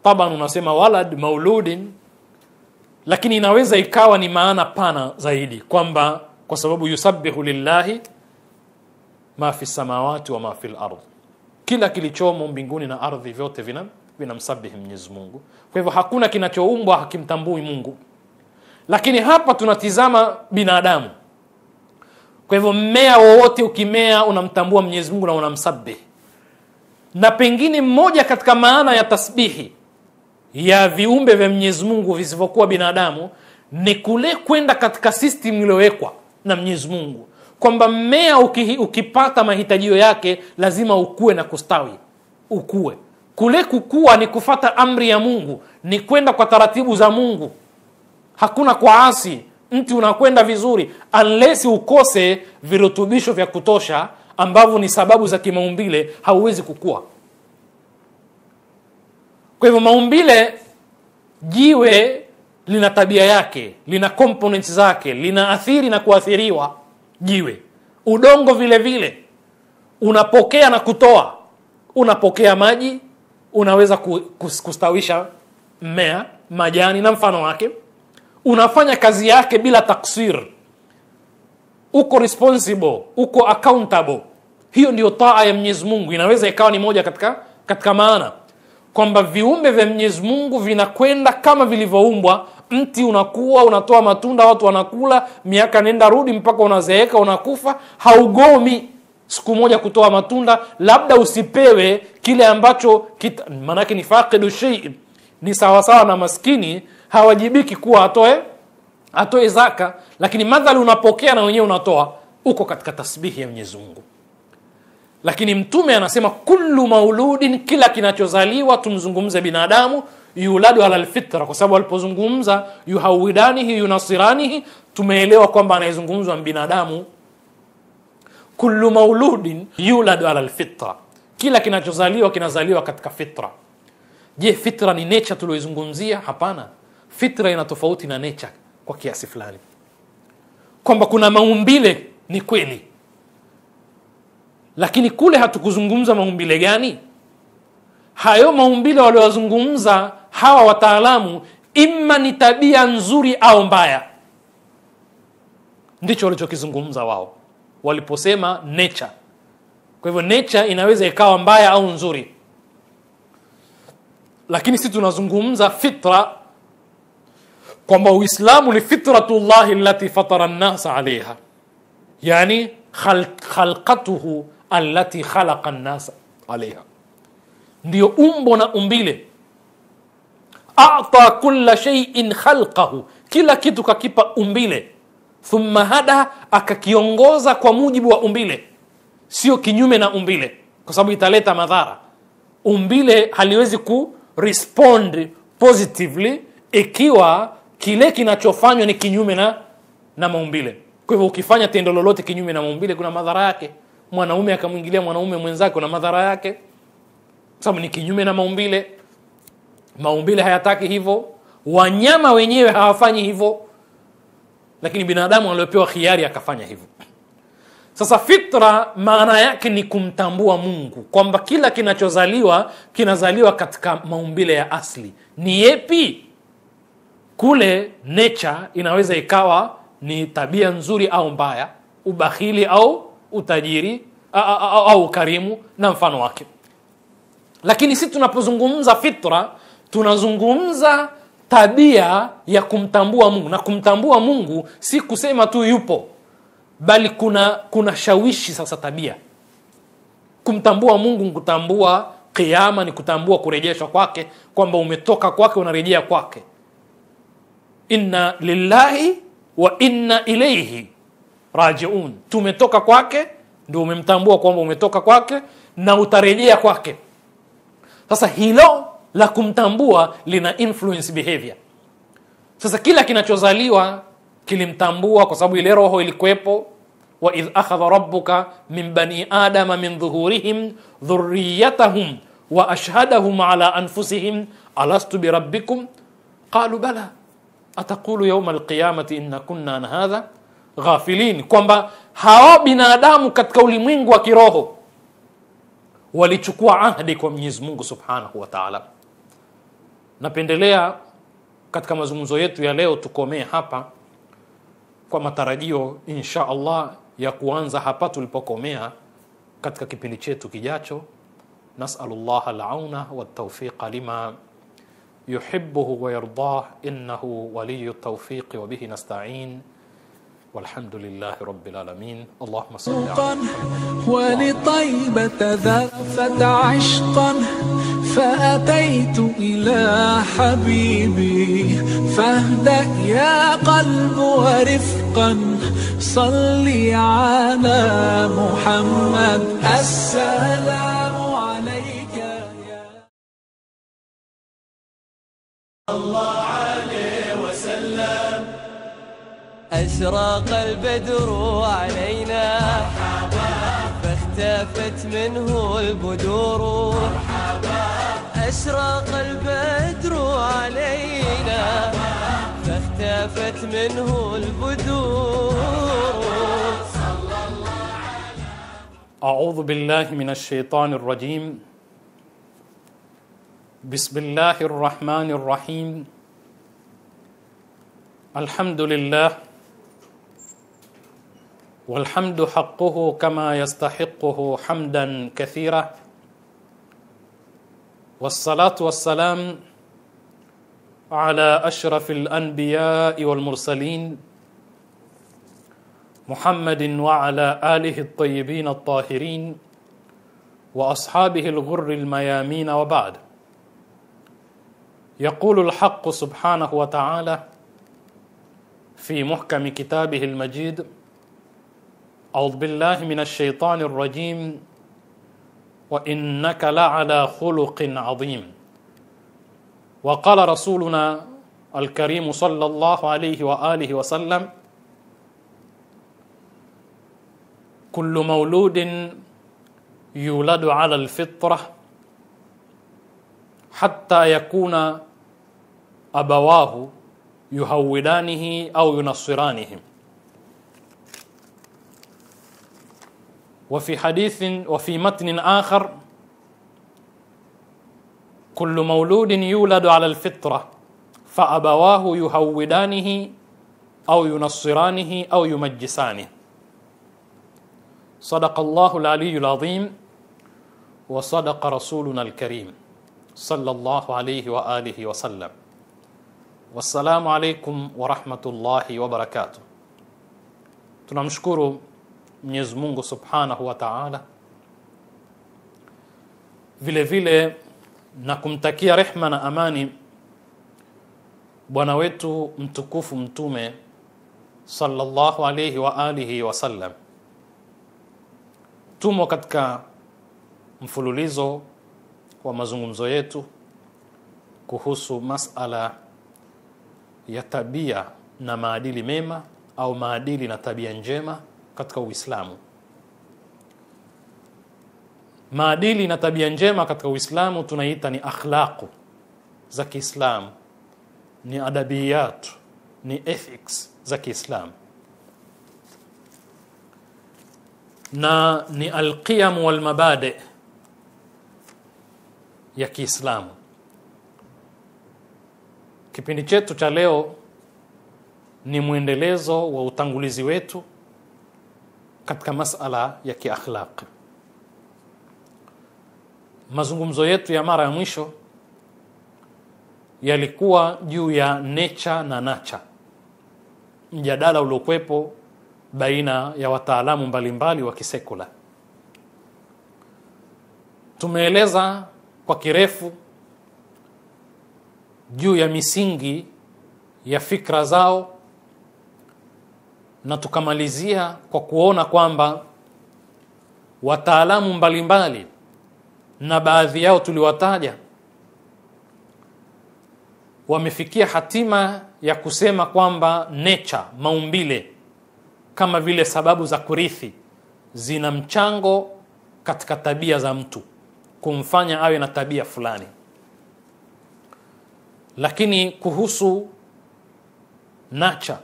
taban unasema walad mauludin, lakini inaweza ikawa ni maana pana zaidi, kwamba kwa sababu yusabbihu lillahi ma fi samawati wa ma fil ardh, kila kilichomo mbinguni na ardhi vyote vinamsabihi Mwenyezi Mungu. Kwa hivyo hakuna kinachoumbwa hakimtambui Mungu. Lakini hapa tunatizama binadamu. Kwa hivyo mmea wowote ukimea unamtambua Mwenyezi Mungu na unamsabihi. Na pengine mmoja katika maana ya tasbihi ya viumbe vya Mwenyezi Mungu visivyokuwa binadamu ni kule kwenda katika system iliyowekwa na Mwenyezi Mungu, kwamba mmea ukipata mahitajio yake lazima ukue na kustawi, ukue. Kule kukua ni kufata amri ya Mungu, ni kwenda kwa taratibu za Mungu. Hakuna kuasi, mti unakwenda vizuri unless ukose virutubisho vya kutosha ambavyo ni sababu za kimaumbile, hauwezi kukua. Kwa hivyo maumbile, jiwe lina tabia yake, lina components zake, lina athiri na kuathiriwa jiwe. Udongo vile vile unapokea na kutoa, unapokea maji, unaweza kustawisha mmea, majani na mfano wake. Unafanya kazi yake bila taksir, uko responsible, uko accountable. Hiyo ndio taa ya Mwenyezi Mungu. Inaweza ikawa ni moja katika maana kwamba viumbe vya Mwenyezi Mungu vinakwenda kama vilivyoumbwa. Mti unakuwa, unatoa matunda, watu wanakula, miaka nenda rudi mpaka unazeeka, unakufa, haugomi siku moja kutoa matunda. Labda usipewe kile ambacho maana yake ni faqidu shay, ni sawa sawa na maskini, hawajibiki kuwa atoe zaka, lakini madhali unapokea na wenyewe unatoa, uko katika tasbihi ya Mwenyezi Mungu. Lakini mtume anasema kullu mauludin, kila kinachozaliwa, tumzungumze binadamu, yuladu ala alfitra, kwa sababu alipozungumza yuhawidanihi yunasiranihi tumeelewa kwamba anayezungumzwa binadamu. Kullu mauludin yuladu ala alfitra, kila kinachozaliwa kinazaliwa katika fitra. Je, fitra ni nature tulioizungumzia? Hapana. Fitra ina tofauti na nature kwa kiasi fulani, kwamba kuna maumbile ni kweli, lakini kule hatukuzungumza maumbile gani. Hayo maumbile waliozungumza hawa wataalamu imma ni tabia nzuri au mbaya, ndicho walichokizungumza wao waliposema nature. Kwa hivyo nature inaweza ikawa mbaya au nzuri, lakini sisi tunazungumza fitra, kwamba Uislamu ni fitratullahi allati fatara an-nasa alayha, yani khalqatuhu allati khalaqa an-nasa alayha, ndio umbo na umbile. A'ta kulla shay'in khalqahu, kila kitu kakipa umbile. Thumma hada, akakiongoza kwa mujibu wa umbile, sio kinyume na umbile, kwa sababu italeta madhara. Umbile haliwezi ku respond positively ikiwa kile kinachofanywa ni kinyume na maumbile. Kwa hivyo ukifanya tendo lolote kinyume na maumbile kuna madhara yake. Mwanaume akamwingilia mwanaume mwenzake kuna madhara yake, sababu ni kinyume na maumbile. Maumbile hayataki hivyo, wanyama wenyewe hawafanyi hivyo, lakini binadamu aliyopewa khiari akafanya hivyo. Sasa fitra maana yake ni kumtambua Mungu, kwamba kila kinachozaliwa kinazaliwa katika maumbile ya asli. Ni yepi? Kule nature inaweza ikawa ni tabia nzuri au mbaya, ubakhili au utajiri au ukarimu na mfano wake. Lakini sisi tunapozungumza fitra tunazungumza tabia ya kumtambua Mungu, na kumtambua Mungu si kusema tu yupo, bali kuna shawishi. Sasa tabia kumtambua Mungu ni kutambua kiyama, ni kutambua kurejeshwa kwake, kwamba umetoka kwake unarejea kwake. Inna lillahi wa inna ilayhi rajiun, tumetoka kwake, ndio umemtambua kwamba umetoka kwake na utarejea kwake. Sasa hilo la kumtambua lina influence behavior. Sasa kila kinachozaliwa kilimtambua kwa sababu ile roho ilikuwepo. Wa idh akhadha rabbuka min bani adama min dhuhurihim dhurriyyatahum wa ashhadahum ala anfusihim alastu bi rabbikum qalu bala ataqulu yawm alqiyamati inna kunna an hadha ghafilin, kwamba hao binadamu katika ulimwengu wa kiroho walichukua ahadi kwa Mwenyezi Mungu Subhanahu wa Ta'ala. Napendelea katika mazungumzo yetu ya leo tukomee hapa, kwa matarajio insha Allah ya kuanza hapa tulipokomea katika kipindi chetu kijacho. Nas'alullah al-auna wat-tawfiq lima yuhibbuhu wa yardah, innahu waliyyu at-tawfiq wa bihi nasta'in. والحمد لله رب العالمين. اللهم صل على ولطيبة ذرفت عشقا فأتيت إلى حبيبي فاهدأ يا قلب ورفقا صلي على محمد السلام عليك يا الله عليه وسلم. أشرق البدر علينا فاختفت منه البدور. أشرق البدر علينا فاختفت منه البدور. أعوذ بالله من الشيطان الرجيم. بسم الله الرحمن الرحيم. الحمد لله والحمد حقه كما يستحقه حمدا كثيرا، والصلاة والسلام على أشرف الأنبياء والمرسلين محمد وعلى آله الطيبين الطاهرين وأصحابه الغر الميامين، وبعد. يقول الحق سبحانه وتعالى في محكم كتابه المجيد: أعوذ بالله من الشيطان الرجيم وإنك لعلى خلق عظيم. وقال رسولنا الكريم صلى الله عليه وآله وسلم كل مولود يولد على الفطرة حتى يكون أبواه يهودانه أو ينصرانه. وفي متن آخر كل مولود يولد على الفطرة فأبواه يهودانه أو ينصرانه أو يمجسانه. صدق الله العلي العظيم وصدق رسولنا الكريم صلى الله عليه وآله وسلم. والسلام عليكم ورحمة الله وبركاته. tunamshukuru Mwenyezi Mungu Subhanahu wa Ta'ala, vile vile na kumtakia rehma na amani bwana wetu mtukufu mtume sallallahu alayhi wa alihi wasallam. Tumo katika mfululizo wa mazungumzo yetu kuhusu masala ya tabia na maadili mema au maadili na tabia njema katika Uislamu. Maadili na tabia njema katika Uislamu tunaita ni akhlaqu za Kiislamu, ni adabiyat, ni ethics za Kiislamu, na ni alqiyam wal mabadi ya Kiislamu. Kipindi chetu cha leo ni muendelezo wa utangulizi wetu katika masala ya kiakhlaq. Mazungumzo yetu ya mara ya mwisho yalikuwa juu ya nature na nurture, mjadala uliokuwepo baina ya wataalamu mbalimbali wa kisekula. Tumeeleza kwa kirefu juu ya misingi ya fikra zao, na tukamalizia kwa kuona kwamba wataalamu mbalimbali na baadhi yao tuliwataja wamefikia hatima ya kusema kwamba nature, maumbile, kama vile sababu za kurithi zina mchango katika tabia za mtu kumfanya awe na tabia fulani. Lakini kuhusu nature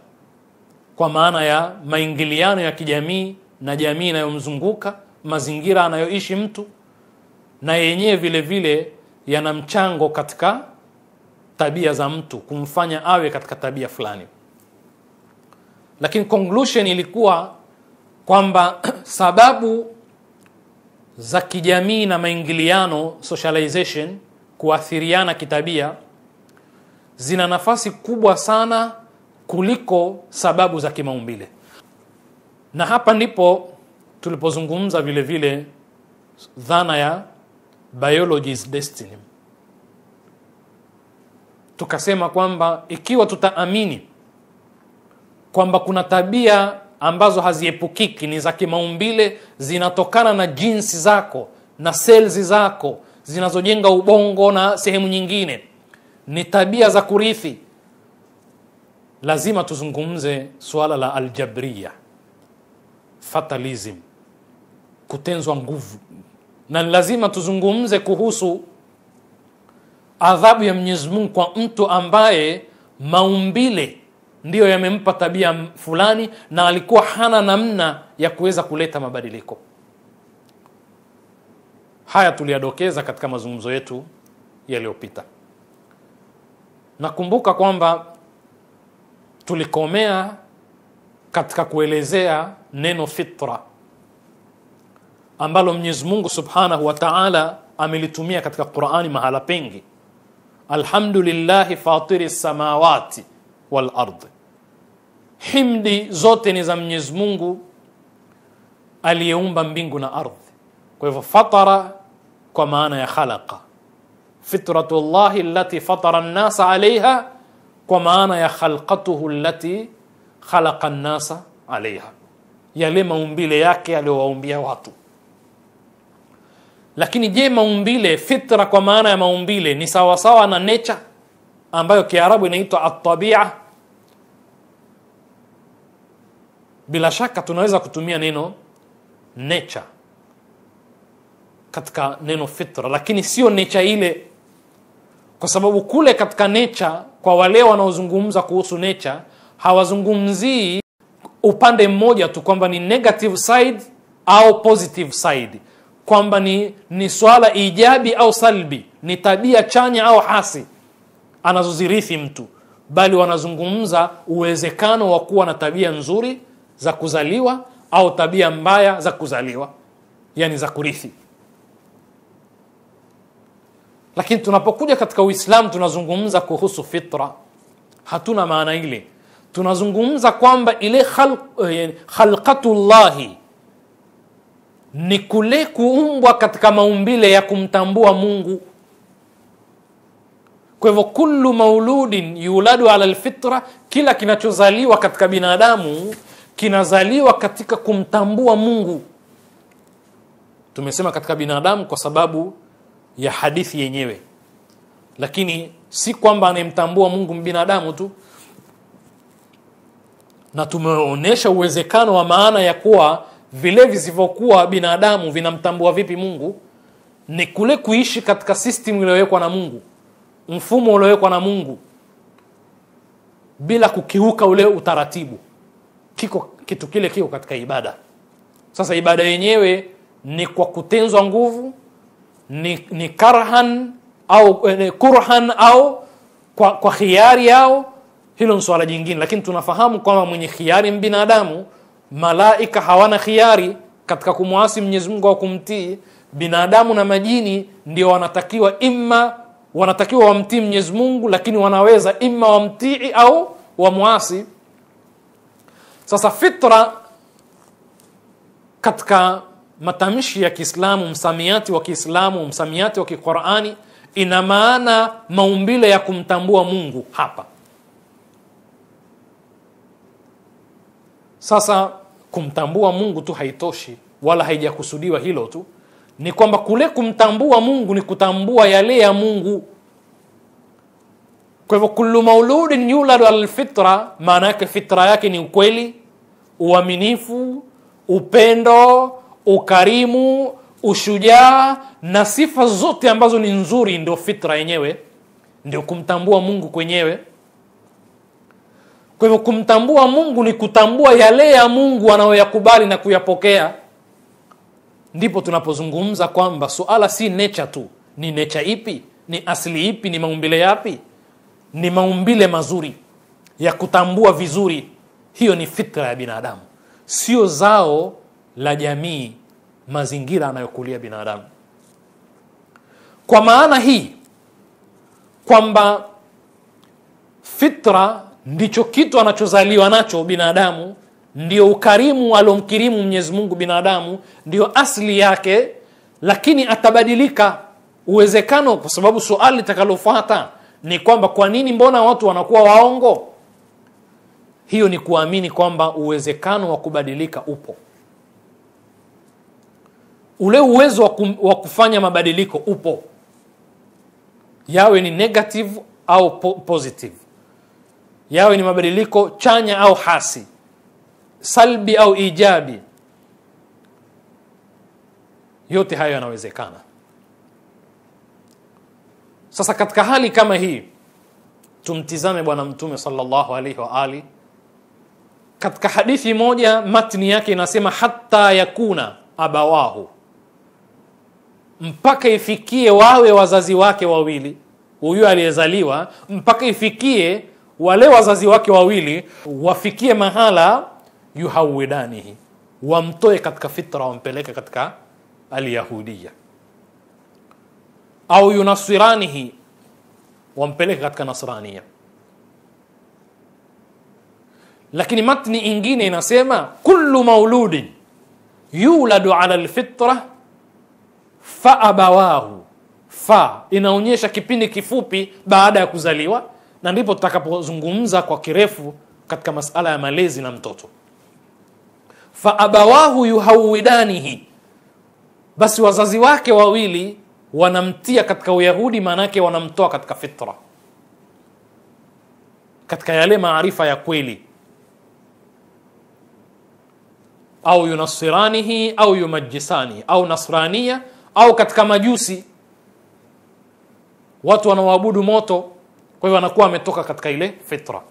kwa maana ya maingiliano ya kijamii na jamii inayomzunguka, mazingira anayoishi mtu, na yenyewe vile vile yana mchango katika tabia za mtu kumfanya awe katika tabia fulani. Lakini conclusion ilikuwa kwamba sababu za kijamii na maingiliano, socialization, kuathiriana kitabia, zina nafasi kubwa sana kuliko sababu za kimaumbile. Na hapa ndipo tulipozungumza vile vile dhana ya biology's destiny. Tukasema kwamba ikiwa tutaamini kwamba kuna tabia ambazo haziepukiki, ni za kimaumbile, zinatokana na jinsi zako na cells zako zinazojenga ubongo na sehemu nyingine, ni tabia za kurithi, lazima tuzungumze suala la aljabriya, fatalism, kutenzwa nguvu, na lazima tuzungumze kuhusu adhabu ya Mwenyezi Mungu kwa mtu ambaye maumbile ndiyo yamempa tabia fulani na alikuwa hana namna ya kuweza kuleta mabadiliko. Haya tuliyadokeza katika mazungumzo yetu yaliyopita. Nakumbuka kwamba tulikomea katika kuelezea neno fitra ambalo Mwenyezi Mungu Subhanahu wa Ta'ala amelitumia katika Qur'ani mahala pengi. Alhamdulillahi fatiri samawati wal ardi, himdi zote ni za Mwenyezi Mungu aliyeumba mbingu na ardhi. Kwa hivyo fatara kwa maana ya khalaqa, fitratullahi allati fatara an-nasa alayha kwa maana ya khalqatuhu allati khalaqa an-nasa alayha. yale maumbile yake aliyowaumbia watu. Lakini je, maumbile, fitra kwa maana ya maumbile ni sawa sawa na nature ambayo Kiarabu inaitwa at-tabi'a? Bila shaka tunaweza kutumia neno nature katika neno fitra, lakini sio nature ile, kwa sababu kule katika nature, kwa wale wanaozungumza kuhusu nature, hawazungumzii upande mmoja tu kwamba ni negative side au positive side, kwamba ni swala ijabi au salbi, ni tabia chanya au hasi anazozirithi mtu, bali wanazungumza uwezekano wa kuwa na tabia nzuri za kuzaliwa au tabia mbaya za kuzaliwa, yani za kurithi. Lakini tunapokuja katika Uislamu tunazungumza kuhusu fitra, hatuna maana ile. Tunazungumza kwamba ile khalqatullahi ni kule kuumbwa katika maumbile ya kumtambua Mungu. Kwa hivyo kullu mauludin yuladu ala alfitra, kila kinachozaliwa katika binadamu kinazaliwa katika kumtambua Mungu. Tumesema katika binadamu kwa sababu ya hadithi yenyewe, lakini si kwamba anemtambua Mungu binadamu tu. Na tumeonyesha uwezekano wa maana ya kuwa vile visivyokuwa binadamu vinamtambua vipi Mungu, ni kule kuishi katika system iliyowekwa na Mungu, mfumo uliowekwa na Mungu, bila kukiuka ule utaratibu. Kitu kile kiko katika ibada. Sasa ibada yenyewe ni kwa kutenzwa nguvu, ni karhan au kurhan au kwa khiari yao, hilo ni swala jingine. Lakini tunafahamu kwamba mwenye khiari binadamu. Malaika hawana khiari katika kumwasi Mwenyezi Mungu au kumtii. Binadamu na majini ndio wanatakiwa wamtii Mwenyezi Mungu, lakini wanaweza imma wamtii au wamwasi. Sasa fitra katika matamshi ya Kiislamu, msamiati wa Kiislamu, msamiati wa Kiqur'ani, ina maana maumbile ya kumtambua Mungu hapa. Sasa kumtambua Mungu tu haitoshi, wala haijakusudiwa hilo tu. Ni kwamba kule kumtambua Mungu ni kutambua yale ya Mungu. Kwa hivyo kullu mauludin yuladu ala alfitra, maana yake fitra yake ni ukweli, uaminifu, upendo, ukarimu, ushujaa na sifa zote ambazo ni nzuri. Ndio fitra yenyewe, ndio kumtambua Mungu kwenyewe. Kwa hivyo kumtambua Mungu ni kutambua yale ya Mungu anayoyakubali na kuyapokea. Ndipo tunapozungumza kwamba suala si nature tu. Ni nature ipi? Ni asili ipi? Ni maumbile yapi? Ni maumbile mazuri ya kutambua vizuri. Hiyo ni fitra ya binadamu, sio zao la jamii, mazingira anayokulia binadamu. Kwa maana hii kwamba fitra ndicho kitu anachozaliwa nacho binadamu, ndio ukarimu alomkirimu Mwenyezi Mungu binadamu, ndio asili yake, lakini atabadilika uwezekano. Kwa sababu swali litakalofuata ni kwamba kwa nini mbona watu wanakuwa waongo? Hiyo ni kuamini kwamba uwezekano wa kubadilika upo. Ule uwezo wa kufanya mabadiliko upo, yawe ni negative au positive, yawe ni mabadiliko chanya au hasi, salbi au ijabi, yote hayo yanawezekana. Sasa katika hali kama hii tumtizame bwana Mtume sallallahu alaihi wa ali. Katika hadithi moja matni yake inasema hatta yakuna abawahu, mpaka ifikie wawe wazazi wake wawili, huyu aliyezaliwa, mpaka ifikie wale wazazi wake wawili wafikie mahala yuhawidanihi, wamtoe katika fitra, wampeleke katika alyahudia, au yunasiranihi, wampeleke katika nasrania. Lakini matni ingine inasema kullu mauludin yuladu ala alfitra fa abawahu. Fa inaonyesha kipindi kifupi baada ya kuzaliwa, na ndipo tutakapozungumza kwa kirefu katika masala ya malezi na mtoto. fa abawahu yuhawidanihi, basi wazazi wake wawili wanamtia katika uyahudi, manake wanamtoa katika fitra, katika yale maarifa ya kweli. Au yunasiranihi au yumajjisani, au nasrania, au katika majusi, watu wanaoabudu moto. Kwa hiyo anakuwa ametoka katika ile fitra.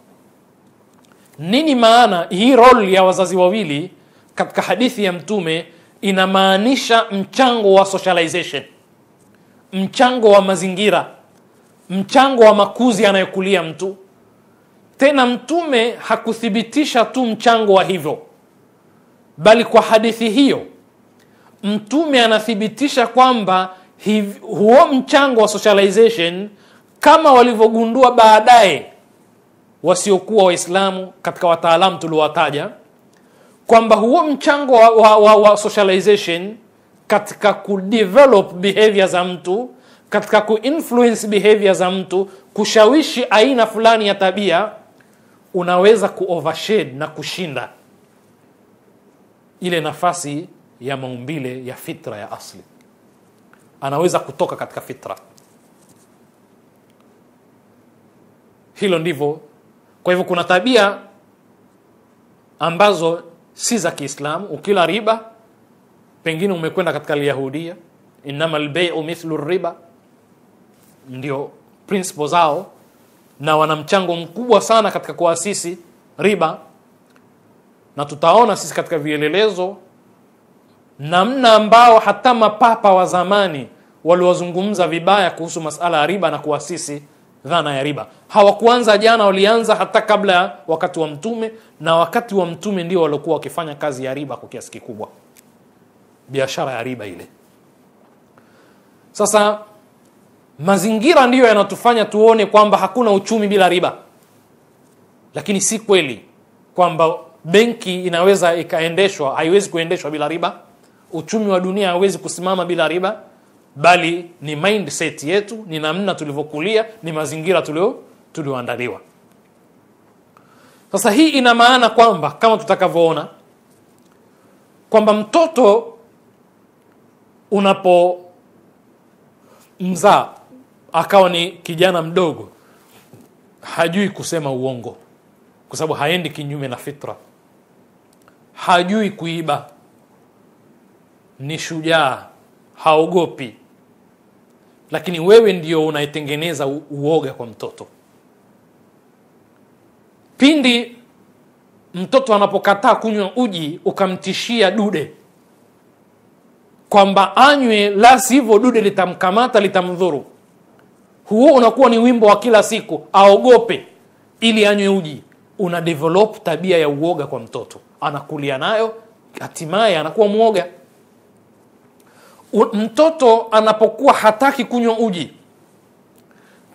Nini maana hii role ya wazazi wawili katika hadithi ya Mtume? Inamaanisha mchango wa socialization, mchango wa mazingira, mchango wa makuzi anayokulia mtu. Tena Mtume hakuthibitisha tu mchango wa hivyo, bali kwa hadithi hiyo Mtume anathibitisha kwamba huo mchango wa socialization, kama walivyogundua baadaye wasiokuwa Waislamu katika wataalamu tuliowataja, kwamba huo mchango wa socialization katika kudevelop behavior za mtu, katika kuinfluence behavior za mtu, kushawishi aina fulani ya tabia, unaweza kuovershade na kushinda ile nafasi ya maumbile ya fitra ya asli. Anaweza kutoka katika fitra. Hilo ndivyo. Kwa hivyo kuna tabia ambazo si za Kiislamu. Ukila riba, pengine umekwenda katika Yahudia, innamal bay'u mithlu riba, ndio principle zao, na wana mchango mkubwa sana katika kuasisi riba. Na tutaona sisi katika vielelezo namna ambao hata mapapa wa zamani waliwazungumza vibaya kuhusu masala ya riba na kuasisi dhana ya riba. Hawakuanza jana, walianza hata kabla ya wakati wa Mtume, na wakati wa Mtume ndio walikuwa wakifanya kazi ya riba kwa kiasi kikubwa, biashara ya riba ile. Sasa mazingira ndiyo yanatufanya tuone kwamba hakuna uchumi bila riba, lakini si kweli kwamba benki inaweza ikaendeshwa, haiwezi kuendeshwa bila riba. Uchumi wa dunia hauwezi kusimama bila riba, bali ni mindset yetu, ni namna tulivyokulia, ni mazingira tulioandaliwa. Sasa hii ina maana kwamba kama tutakavyoona kwamba mtoto unapomzaa akawa ni kijana mdogo, hajui kusema uongo kwa sababu haendi kinyume na fitra, hajui kuiba, ni shujaa, haogopi. Lakini wewe ndio unaitengeneza uoga kwa mtoto. Pindi mtoto anapokataa kunywa uji, ukamtishia dude kwamba anywe, la sivyo dude litamkamata, litamdhuru, huo unakuwa ni wimbo wa kila siku, aogope ili anywe uji. Una develop tabia ya uoga kwa mtoto, anakulia nayo, hatimaye anakuwa muoga. Mtoto anapokuwa hataki kunywa uji,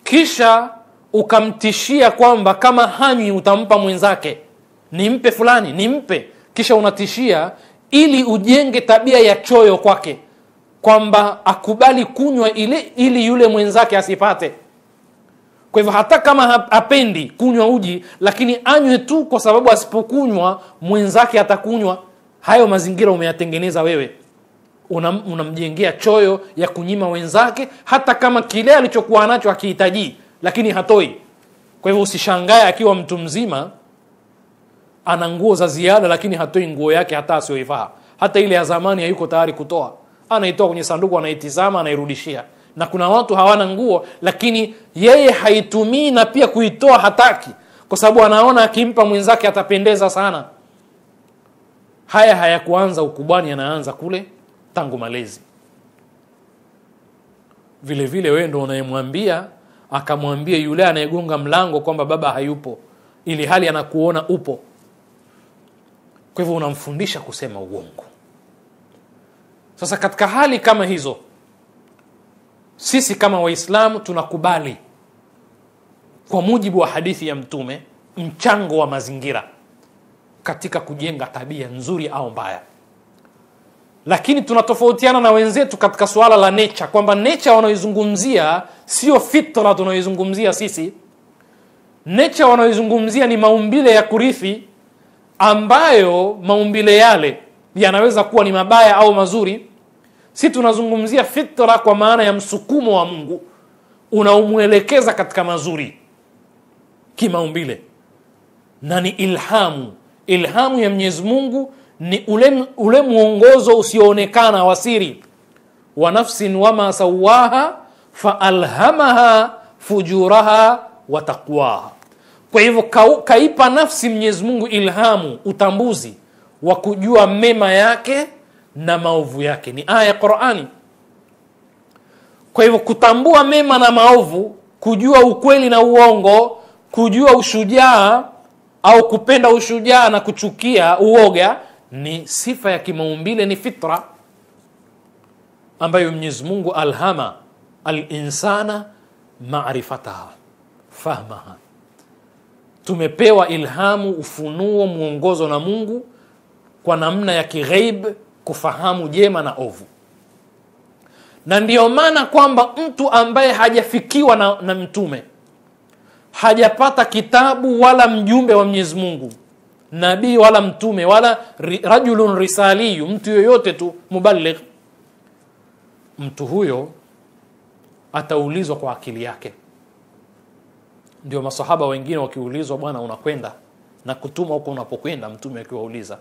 kisha ukamtishia kwamba kama hanywi utampa mwenzake, nimpe fulani, nimpe, kisha unatishia ili ujenge tabia ya choyo kwake, kwamba akubali kunywa ili yule mwenzake asipate. Kwa hivyo hata kama hapendi kunywa uji, lakini anywe tu kwa sababu asipokunywa mwenzake atakunywa. Hayo mazingira umeyatengeneza wewe. Unamjengea choyo ya kunyima wenzake, hata kama kile alichokuwa nacho hakihitaji, lakini hatoi. Kwa hivyo usishangae akiwa mtu mzima ana nguo za ziada, lakini hatoi nguo yake hata asioivaa. Hata ile ya zamani hayuko tayari kutoa, anaitoa kwenye sanduku, anaitizama, anairudishia. Na kuna watu hawana nguo, lakini yeye haitumii na pia kuitoa hataki, kwa sababu anaona akimpa mwenzake atapendeza sana. Haya hayakuanza ukubwani, yanaanza kule tangu malezi. Vile vile wewe ndio unayemwambia, akamwambia yule anayegonga mlango kwamba baba hayupo, ili hali anakuona upo. Kwa hivyo unamfundisha kusema uongo. Sasa katika hali kama hizo, sisi kama Waislamu tunakubali kwa mujibu wa hadithi ya Mtume mchango wa mazingira katika kujenga tabia nzuri au mbaya. Lakini tunatofautiana na wenzetu katika suala la nature, kwamba nature wanaoizungumzia sio fitra tunaoizungumzia sisi. Nature wanaoizungumzia ni maumbile ya kurithi ambayo maumbile yale yanaweza kuwa ni mabaya au mazuri. Si tunazungumzia fitra kwa maana ya msukumo wa Mungu unaomuelekeza katika mazuri kimaumbile, na ni ilhamu ya Mwenyezi Mungu, ni ule muongozo usioonekana wa siri. Wa nafsin wama sawaha faalhamaha fujuraha wa taqwaha. Kwa hivyo kaipa nafsi Mwenyezi Mungu ilhamu, utambuzi wa kujua mema yake na maovu yake. Ni aya ya Qur'ani. Kwa hivyo kutambua mema na maovu, kujua ukweli na uongo, kujua ushujaa au kupenda ushujaa na kuchukia uoga, ni sifa ya kimaumbile, ni fitra ambayo Mwenyezi Mungu alhama al-insana ma'rifataha fahmaha. Tumepewa ilhamu, ufunuo, muongozo na Mungu kwa namna ya kighaib kufahamu jema na ovu. Na ndiyo maana kwamba mtu ambaye hajafikiwa na mtume, hajapata kitabu wala mjumbe wa Mwenyezi Mungu, nabii wala mtume wala rajulun risaliyu, mtu yoyote tu muballigh, mtu huyo ataulizwa kwa akili yake. Ndio masahaba wengine wakiulizwa, bwana unakwenda na kutuma huko unapokwenda, mtume akiwauliza,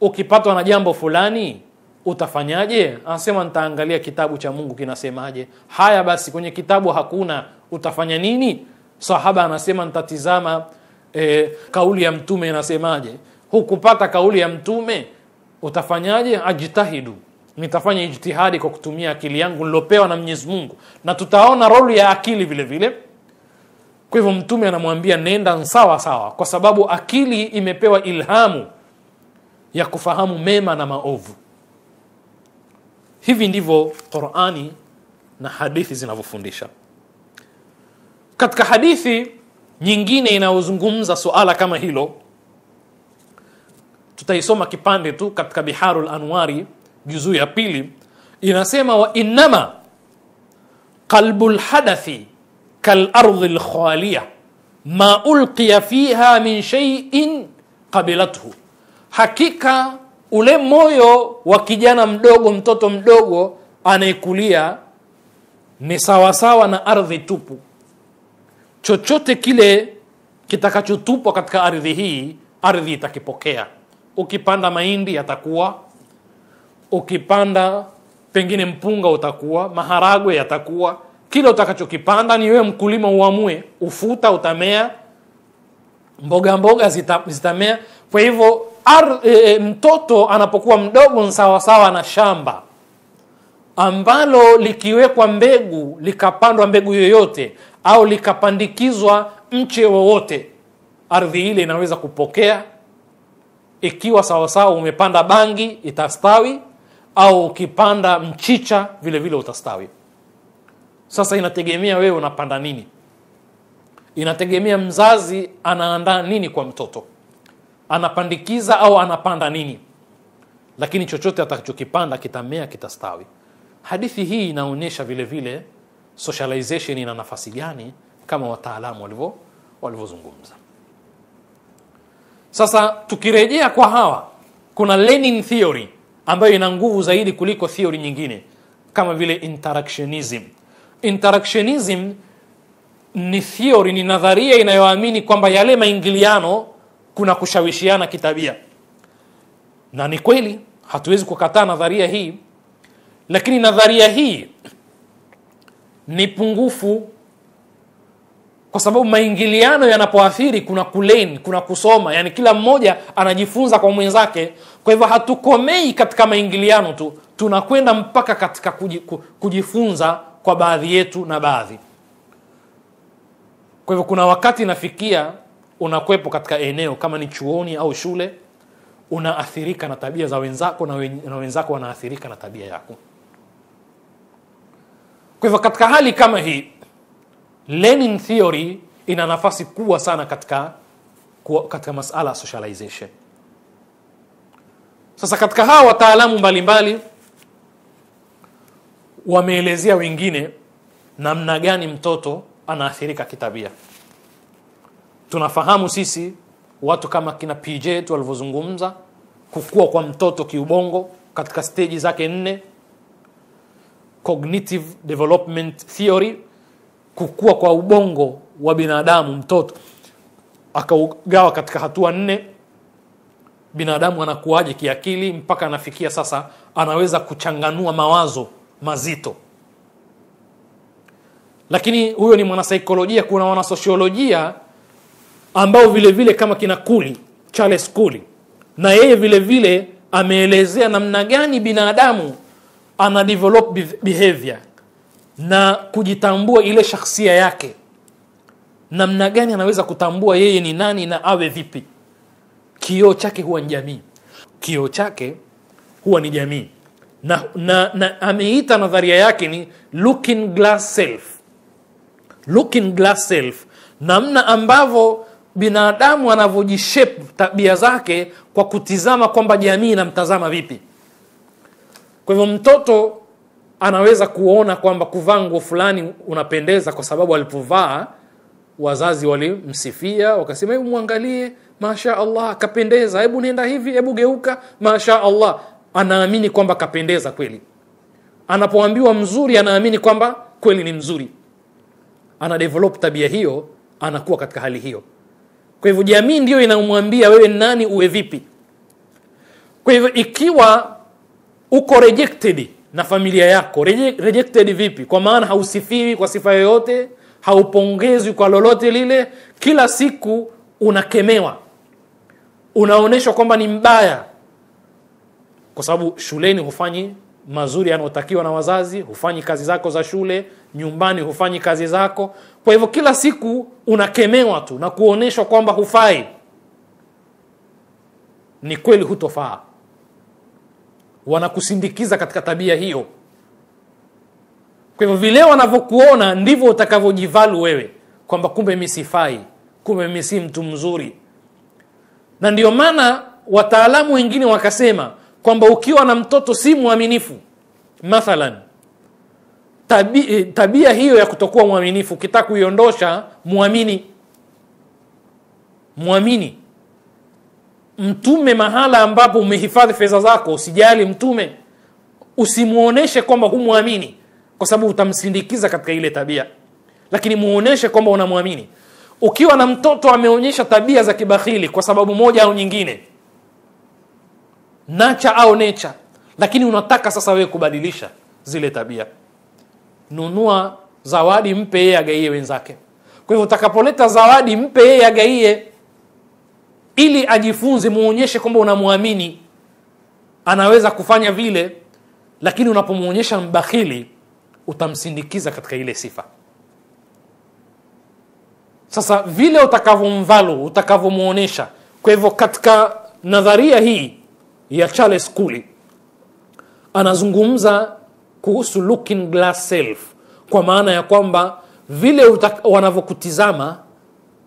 ukipatwa na jambo fulani utafanyaje? Anasema nitaangalia kitabu cha Mungu kinasemaje. Haya basi, kwenye kitabu hakuna, utafanya nini? Sahaba anasema nitatizama kauli ya mtume inasemaje. Hukupata kauli ya mtume utafanyaje? Ajitahidu, nitafanya ijtihadi kwa kutumia akili yangu nilopewa na Mwenyezi Mungu. Na tutaona roli ya akili vile vile. Kwa hivyo mtume anamwambia nenda sawa sawa, kwa sababu akili imepewa ilhamu ya kufahamu mema na maovu. Hivi ndivyo Qur'ani na hadithi zinavyofundisha. Katika hadithi nyingine inayozungumza suala kama hilo, tutaisoma kipande tu katika Biharul Anwari juzuu ya 2, inasema wa innama qalbul hadathi kal ardhil khaliyah ma ulqiya fiha min shay'in qabilathu. Hakika ule moyo wa kijana mdogo, mtoto mdogo anayekulia, ni sawa sawa na ardhi tupu. Chochote kile kitakachotupwa katika ardhi hii, ardhi itakipokea. Ukipanda mahindi yatakuwa, ukipanda pengine mpunga utakuwa, maharagwe yatakuwa. Kile utakachokipanda ni wewe mkulima uamue, ufuta utamea, mboga zitamea. Kwa hivyo mtoto anapokuwa mdogo ni sawa sawa na shamba ambalo likiwekwa mbegu, likapandwa mbegu yoyote au likapandikizwa mche wowote, ardhi ile inaweza kupokea. Ikiwa sawa sawa umepanda bangi itastawi, au ukipanda mchicha vile vile utastawi. Sasa inategemea wewe unapanda nini. Inategemea mzazi anaandaa nini kwa mtoto, anapandikiza au anapanda nini. Lakini chochote atakachokipanda kitamea, kitastawi. Hadithi hii inaonyesha vile vile socialization ina nafasi gani kama wataalamu walivyozungumza. Sasa tukirejea kwa hawa, kuna learning theory ambayo ina nguvu zaidi kuliko theory nyingine kama vile interactionism. Interactionism ni theory, ni nadharia inayoamini kwamba yale maingiliano kuna kushawishiana kitabia. Na ni kweli, hatuwezi kukataa nadharia hii, lakini nadharia hii ni pungufu, kwa sababu maingiliano yanapoathiri kuna kulearn, kuna kusoma, yani kila mmoja anajifunza kwa mwenzake. Kwa hivyo hatukomei katika maingiliano tu, tunakwenda mpaka katika kujifunza kwa baadhi yetu na baadhi. Kwa hivyo kuna wakati nafikia unakwepo katika eneo kama ni chuoni au shule, unaathirika na tabia za wenzako na wenzako wanaathirika na tabia yako. Kwa hivyo katika hali kama hii, learning theory ina nafasi kubwa sana katika masala socialization. Sasa katika hawa wataalamu mbalimbali wameelezea wengine namna gani mtoto anaathirika kitabia. Tunafahamu sisi watu kama kina PJ walivyozungumza, kukua kwa mtoto kiubongo katika stage zake 4, cognitive development theory, kukua kwa ubongo wa binadamu mtoto akaugawa katika hatua 4. Binadamu anakuaje kiakili mpaka anafikia sasa anaweza kuchanganua mawazo mazito. Lakini huyo ni mwanasaikolojia. Kuna wanasosiolojia ambao vile vile kama kina Charles Cooley, na yeye vile vile ameelezea namna gani binadamu ana develop behavior na kujitambua ile shakhsia yake, namna gani anaweza kutambua yeye ni nani na awe vipi. Kioo chake huwa ni jamii. Kioo chake huwa ni jamii. Na ameita nadharia yake ni looking glass self. Looking glass self, namna ambavyo binadamu anavyojishape tabia zake kwa kutizama kwamba jamii inamtazama vipi. Kwa hivyo mtoto anaweza kuona kwamba kuvaa nguo fulani unapendeza kwa sababu alipovaa wazazi walimsifia, wakasema hebu muangalie, masha Allah kapendeza, hebu nenda hivi, hebu geuka, masha Allah. Anaamini kwamba kapendeza kweli. Anapoambiwa mzuri anaamini kwamba kweli ni mzuri. Ana develop tabia hiyo, anakuwa katika hali hiyo. Kwa hivyo jamii ndio inamwambia wewe nani uwe vipi. Kwa hivyo ikiwa uko rejected na familia yako, rejected vipi? Kwa maana hausifiwi kwa sifa yoyote, haupongezwi kwa lolote lile, kila siku unakemewa, unaoneshwa kwamba ni mbaya, kwa sababu shuleni hufanyi mazuri yanayotakiwa na wazazi, hufanyi kazi zako za shule, nyumbani hufanyi kazi zako. Kwa hivyo kila siku unakemewa tu na kuoneshwa kwamba hufai. Ni kweli hutofaa. Wanakusindikiza katika tabia hiyo. Kwa hivyo vile wanavyokuona ndivyo utakavyojivalu wewe, kwamba kumbe mimi sifai, kumbe mimi si mtu mzuri. Na ndio maana wataalamu wengine wakasema kwamba ukiwa na mtoto si muaminifu, mathalan tabia hiyo ya kutokuwa muaminifu, ukitaka kuiondosha, muamini. Mtume mahala ambapo umehifadhi fedha zako, usijali mtume, usimuoneshe kwamba humuamini, kwa sababu utamsindikiza katika ile tabia, lakini muoneshe kwamba unamwamini. Ukiwa na mtoto ameonyesha tabia za kibakhili kwa sababu moja au nyingine, nacha au necha, lakini unataka sasa wewe kubadilisha zile tabia, nunua zawadi, mpe yeye agaie wenzake. Kwa hivyo utakapoleta zawadi, mpe yeye agaie, ili ajifunze, muonyeshe kwamba unamwamini, anaweza kufanya vile. Lakini unapomuonyesha mbakhili, utamsindikiza katika ile sifa. Sasa vile utakavomvalu, utakavomuonesha. Kwa hivyo katika nadharia hii ya Charles Cooley anazungumza kuhusu looking glass self, kwa maana ya kwamba vile wanavyokutizama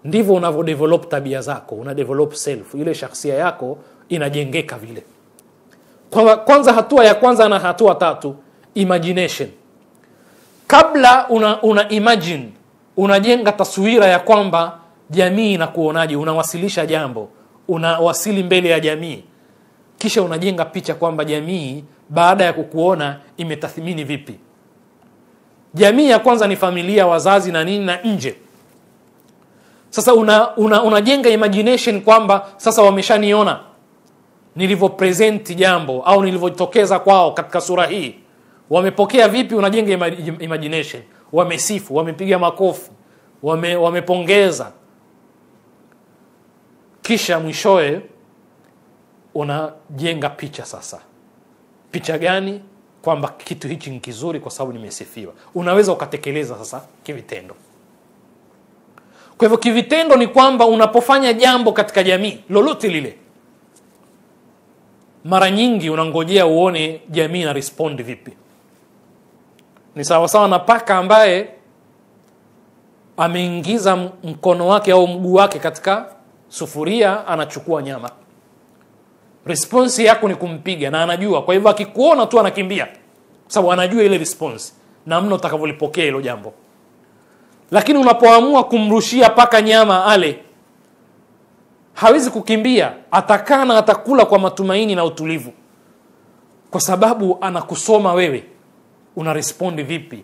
ndivyo unavyodevelop tabia zako, una develop self, ile shakhsia yako inajengeka vile. Kwanza hatua ya kwanza na hatua 3, imagination. Kabla una imagine, unajenga taswira ya kwamba jamii inakuonaje, unawasilisha jambo, unawasili mbele ya jamii, kisha unajenga picha kwamba jamii baada ya kukuona imetathmini vipi. Jamii ya kwanza ni familia, wazazi na nini na nje. Sasa unajenga imagination kwamba sasa wameshaniona nilivyo present jambo au nilivyotokeza kwao katika sura hii, wamepokea vipi. Unajenga imagination, wamesifu, wamepiga makofi, wamepongeza. Kisha mwishoe unajenga picha. Sasa picha gani? Kwamba kitu hichi ni kizuri kwa sababu nimesifiwa. Unaweza ukatekeleza sasa kivitendo. Kwa hivyo kivitendo ni kwamba unapofanya jambo katika jamii lolote lile, mara nyingi unangojea uone jamii na respond vipi. Ni sawa sawa na paka ambaye ameingiza mkono wake au mguu wake katika sufuria, anachukua nyama. Response yako ni kumpiga, na anajua. Kwa hivyo akikuona tu anakimbia, sababu anajua ile response na mno utakavyolipokea hilo jambo. Lakini unapoamua kumrushia paka nyama ale, hawezi kukimbia, atakaa na atakula kwa matumaini na utulivu, kwa sababu anakusoma wewe, una respond vipi,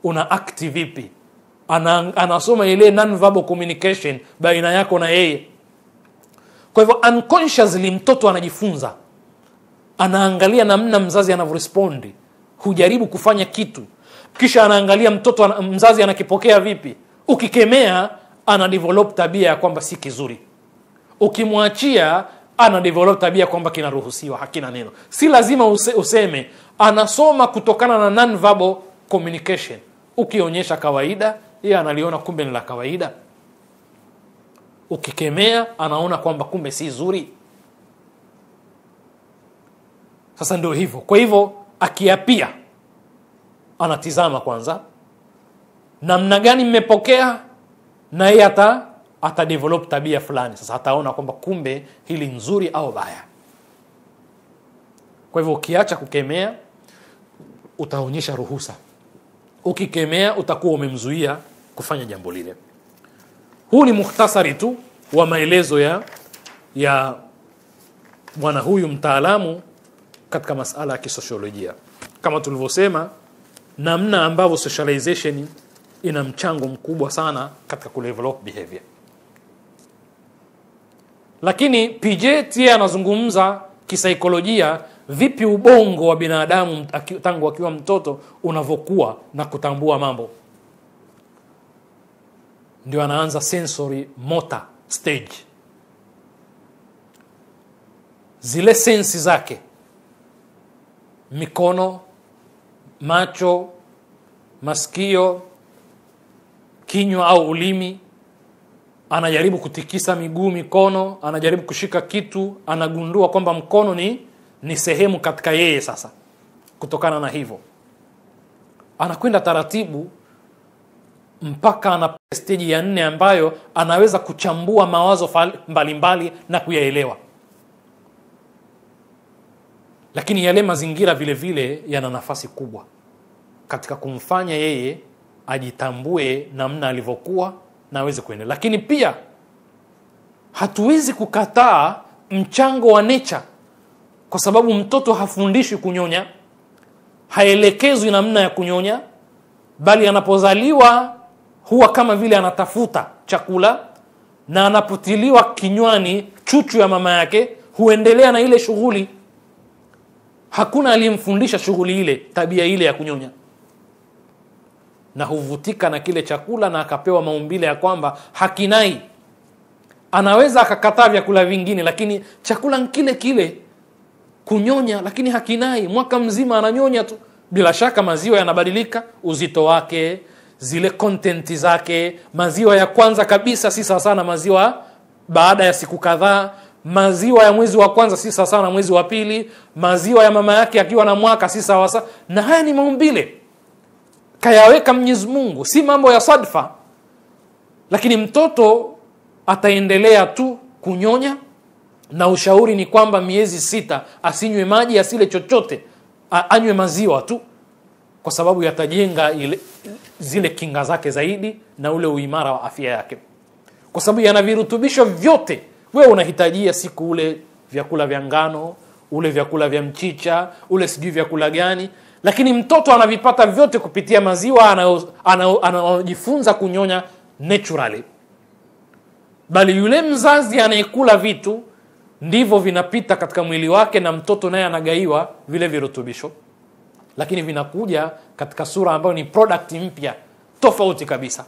una act vipi, anasoma ile non-verbal communication baina yako na yeye. Kwa hivyo unconsciously mtoto anajifunza, anaangalia namna mzazi anavyorespond. Hujaribu kufanya kitu, kisha anaangalia mzazi anakipokea vipi. Ukikemea, ana develop tabia ya kwamba si kizuri. Ukimwachia, ana develop tabia kwamba kinaruhusiwa, hakina neno. Si lazima useme, anasoma kutokana na non-verbal communication. Ukionyesha kawaida, yeye analiona kumbe ni la kawaida. Ukikemea, anaona kwamba kumbe si zuri. Sasa ndio hivyo. Kwa hivyo akiapia, anatizama kwanza namna gani mmepokea, na yeye ata develop tabia fulani. Sasa ataona kwamba kumbe hili nzuri au baya. Kwa hivyo ukiacha kukemea, utaonyesha ruhusa. Ukikemea, utakuwa umemzuia kufanya jambo lile. Huu ni mukhtasari tu wa maelezo ya bwana huyu mtaalamu katika masala ya kisosiolojia. Kama tulivyosema, namna ambavyo socialization ina mchango mkubwa sana katika kudevelop behavior. Lakini Piaget yeye anazungumza kisaikolojia vipi ubongo wa binadamu tangu akiwa mtoto unavyokuwa na kutambua mambo. Ndio anaanza sensory motor stage. Zile sensi zake, mikono, macho, masikio, kinywa au ulimi, anajaribu kutikisa miguu, mikono, anajaribu kushika kitu, anagundua kwamba mkono ni sehemu katika yeye. Sasa kutokana na hivyo, anakwenda taratibu mpaka ana stage ya 4 ambayo anaweza kuchambua mawazo mbalimbali na kuyaelewa. Lakini yale mazingira vile vile yana nafasi kubwa katika kumfanya yeye ajitambue namna alivyokuwa na aweze kuendelea. Lakini pia hatuwezi kukataa mchango wa nature, kwa sababu mtoto hafundishwi kunyonya, haelekezwi namna ya kunyonya, bali anapozaliwa huwa kama vile anatafuta chakula, na anapotiliwa kinywani chuchu ya mama yake huendelea na ile shughuli. Hakuna aliyemfundisha shughuli ile, tabia ile ya kunyonya, na huvutika na kile chakula na akapewa maumbile ya kwamba hakinai. Anaweza akakataa vyakula vingine, lakini chakula kile kile kunyonya, lakini hakinai. Mwaka mzima ananyonya tu. Bila shaka maziwa yanabadilika, uzito wake, zile content zake. Maziwa ya kwanza kabisa si sawa sana maziwa baada ya siku kadhaa. Maziwa ya mwezi wa kwanza si sawa sana mwezi wa pili. Maziwa ya mama yake akiwa na mwaka si sawa sana. Na haya ni maumbile kayaweka Mwenyezi Mungu, si mambo ya sadfa. Lakini mtoto ataendelea tu kunyonya, na ushauri ni kwamba miezi 6 asinywe maji, asile chochote, anywe maziwa tu, kwa sababu yatajenga zile kinga zake zaidi na ule uimara wa afya yake, kwa sababu yana virutubisho vyote wewe unahitajia siku. Ule vyakula vya ngano, ule vyakula vya mchicha, ule sijui vyakula gani, lakini mtoto anavipata vyote kupitia maziwa anaojifunza kunyonya naturally. Bali yule mzazi anayekula vitu ndivyo vinapita katika mwili wake, na mtoto naye anagaiwa vile virutubisho, lakini vinakuja katika sura ambayo ni product mpya tofauti kabisa.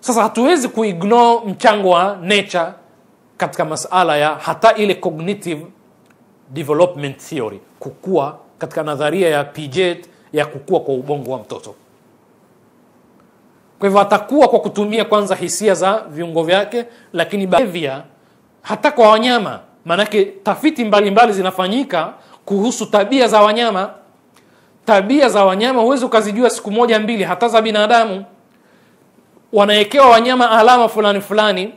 Sasa hatuwezi kuignore mchango wa nature katika masala ya hata ile cognitive development theory, kukua katika nadharia ya Piaget ya kukua kwa ubongo wa mtoto. Kwa hivyo atakuwa kwa kutumia kwanza hisia za viungo vyake, lakini behavior hata kwa wanyama. Manake tafiti mbalimbali zinafanyika kuhusu tabia za wanyama. Tabia za wanyama huwezi ukazijua siku moja mbili, hata za binadamu. Wanaekewa wanyama alama fulani fulani,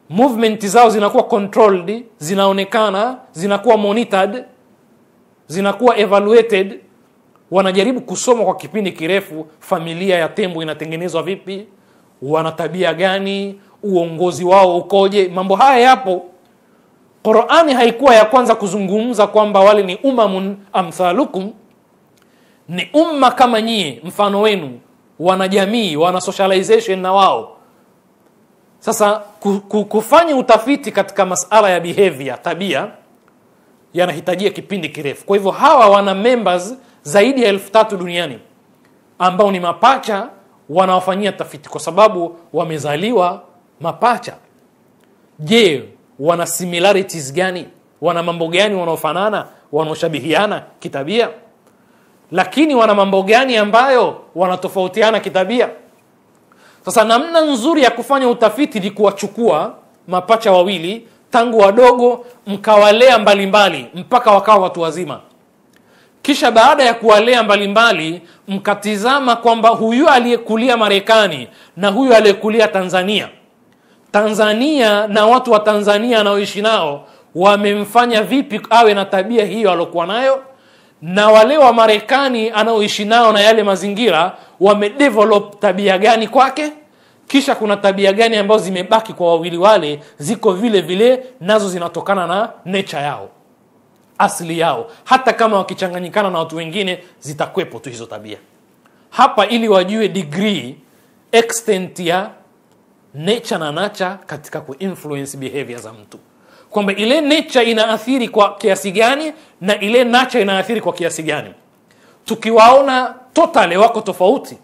movement zao zinakuwa controlled, zinaonekana, zinakuwa monitored, zinakuwa evaluated. Wanajaribu kusoma kwa kipindi kirefu familia ya tembo inatengenezwa vipi, wana tabia gani, uongozi wao ukoje. Mambo haya yapo. Qur'ani haikuwa ya kwanza kuzungumza kwamba wale ni umamun amthalukum, ni umma kama nyie, mfano wenu, wana jamii, wana socialization na wao. Sasa kufanya utafiti katika masala ya behavior, tabia, yanahitajia kipindi kirefu. Kwa hivyo hawa wana members zaidi ya 1300 duniani ambao ni mapacha wanaofanyia tafiti, kwa sababu wamezaliwa mapacha. Je, wana similarities gani? Wana mambo gani wanaofanana, wanaoshabihiana kitabia? Lakini wana mambo gani ambayo wanatofautiana kitabia? Sasa namna nzuri ya kufanya utafiti ni kuwachukua mapacha wawili tangu wadogo, mkawalea mbalimbali mpaka wakawa watu wazima. Kisha baada ya kuwalea mbalimbali, mkatizama kwamba huyu aliyekulia Marekani na huyu aliyekulia Tanzania na watu wa Tanzania anaoishi nao wamemfanya vipi awe na tabia hiyo alokuwa nayo, na wale wa Marekani anaoishi nao na yale mazingira wamedevelop tabia gani kwake. Kisha kuna tabia gani ambazo zimebaki kwa wawili wale, ziko vile vile, nazo zinatokana na nature yao, asili yao. Hata kama wakichanganyikana na watu wengine zitakwepo tu hizo tabia hapa, ili wajue degree, extent ya nature na nature katika kuinfluence behavior za mtu, kwamba ile nature inaathiri kwa kiasi gani na ile nature inaathiri kwa kiasi gani. Tukiwaona totally wako tofauti,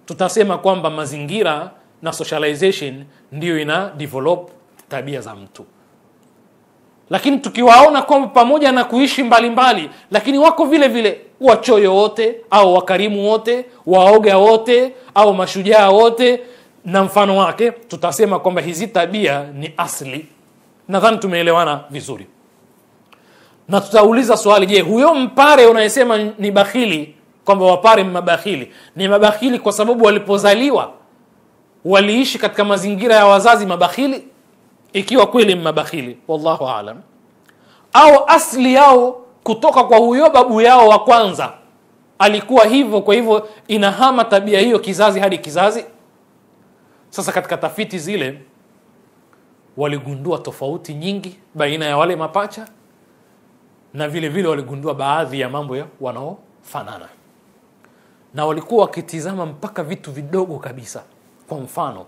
tutasema kwamba mazingira na socialization ndio ina develop tabia za mtu. Lakini tukiwaona kwamba pamoja na kuishi mbalimbali, lakini wako vile vile, wachoyo wote au wakarimu wote, waoga wote au mashujaa wote na mfano wake, tutasema kwamba hizi tabia ni asili. Nadhani tumeelewana vizuri. Na tutauliza swali, je, huyo mpare unayesema ni bakhili, kwamba wapare mabakhili, ni mabakhili kwa sababu walipozaliwa waliishi katika mazingira ya wazazi mabakhili? Ikiwa kweli mabakhili, wallahu aalam, au asli yao kutoka kwa huyo babu yao wa kwanza alikuwa hivyo, kwa hivyo inahama tabia hiyo kizazi hadi kizazi. Sasa katika tafiti zile waligundua tofauti nyingi baina ya wale mapacha, na vile vile waligundua baadhi ya mambo ya wanaofanana, na walikuwa wakitizama mpaka vitu vidogo kabisa. Kwa mfano,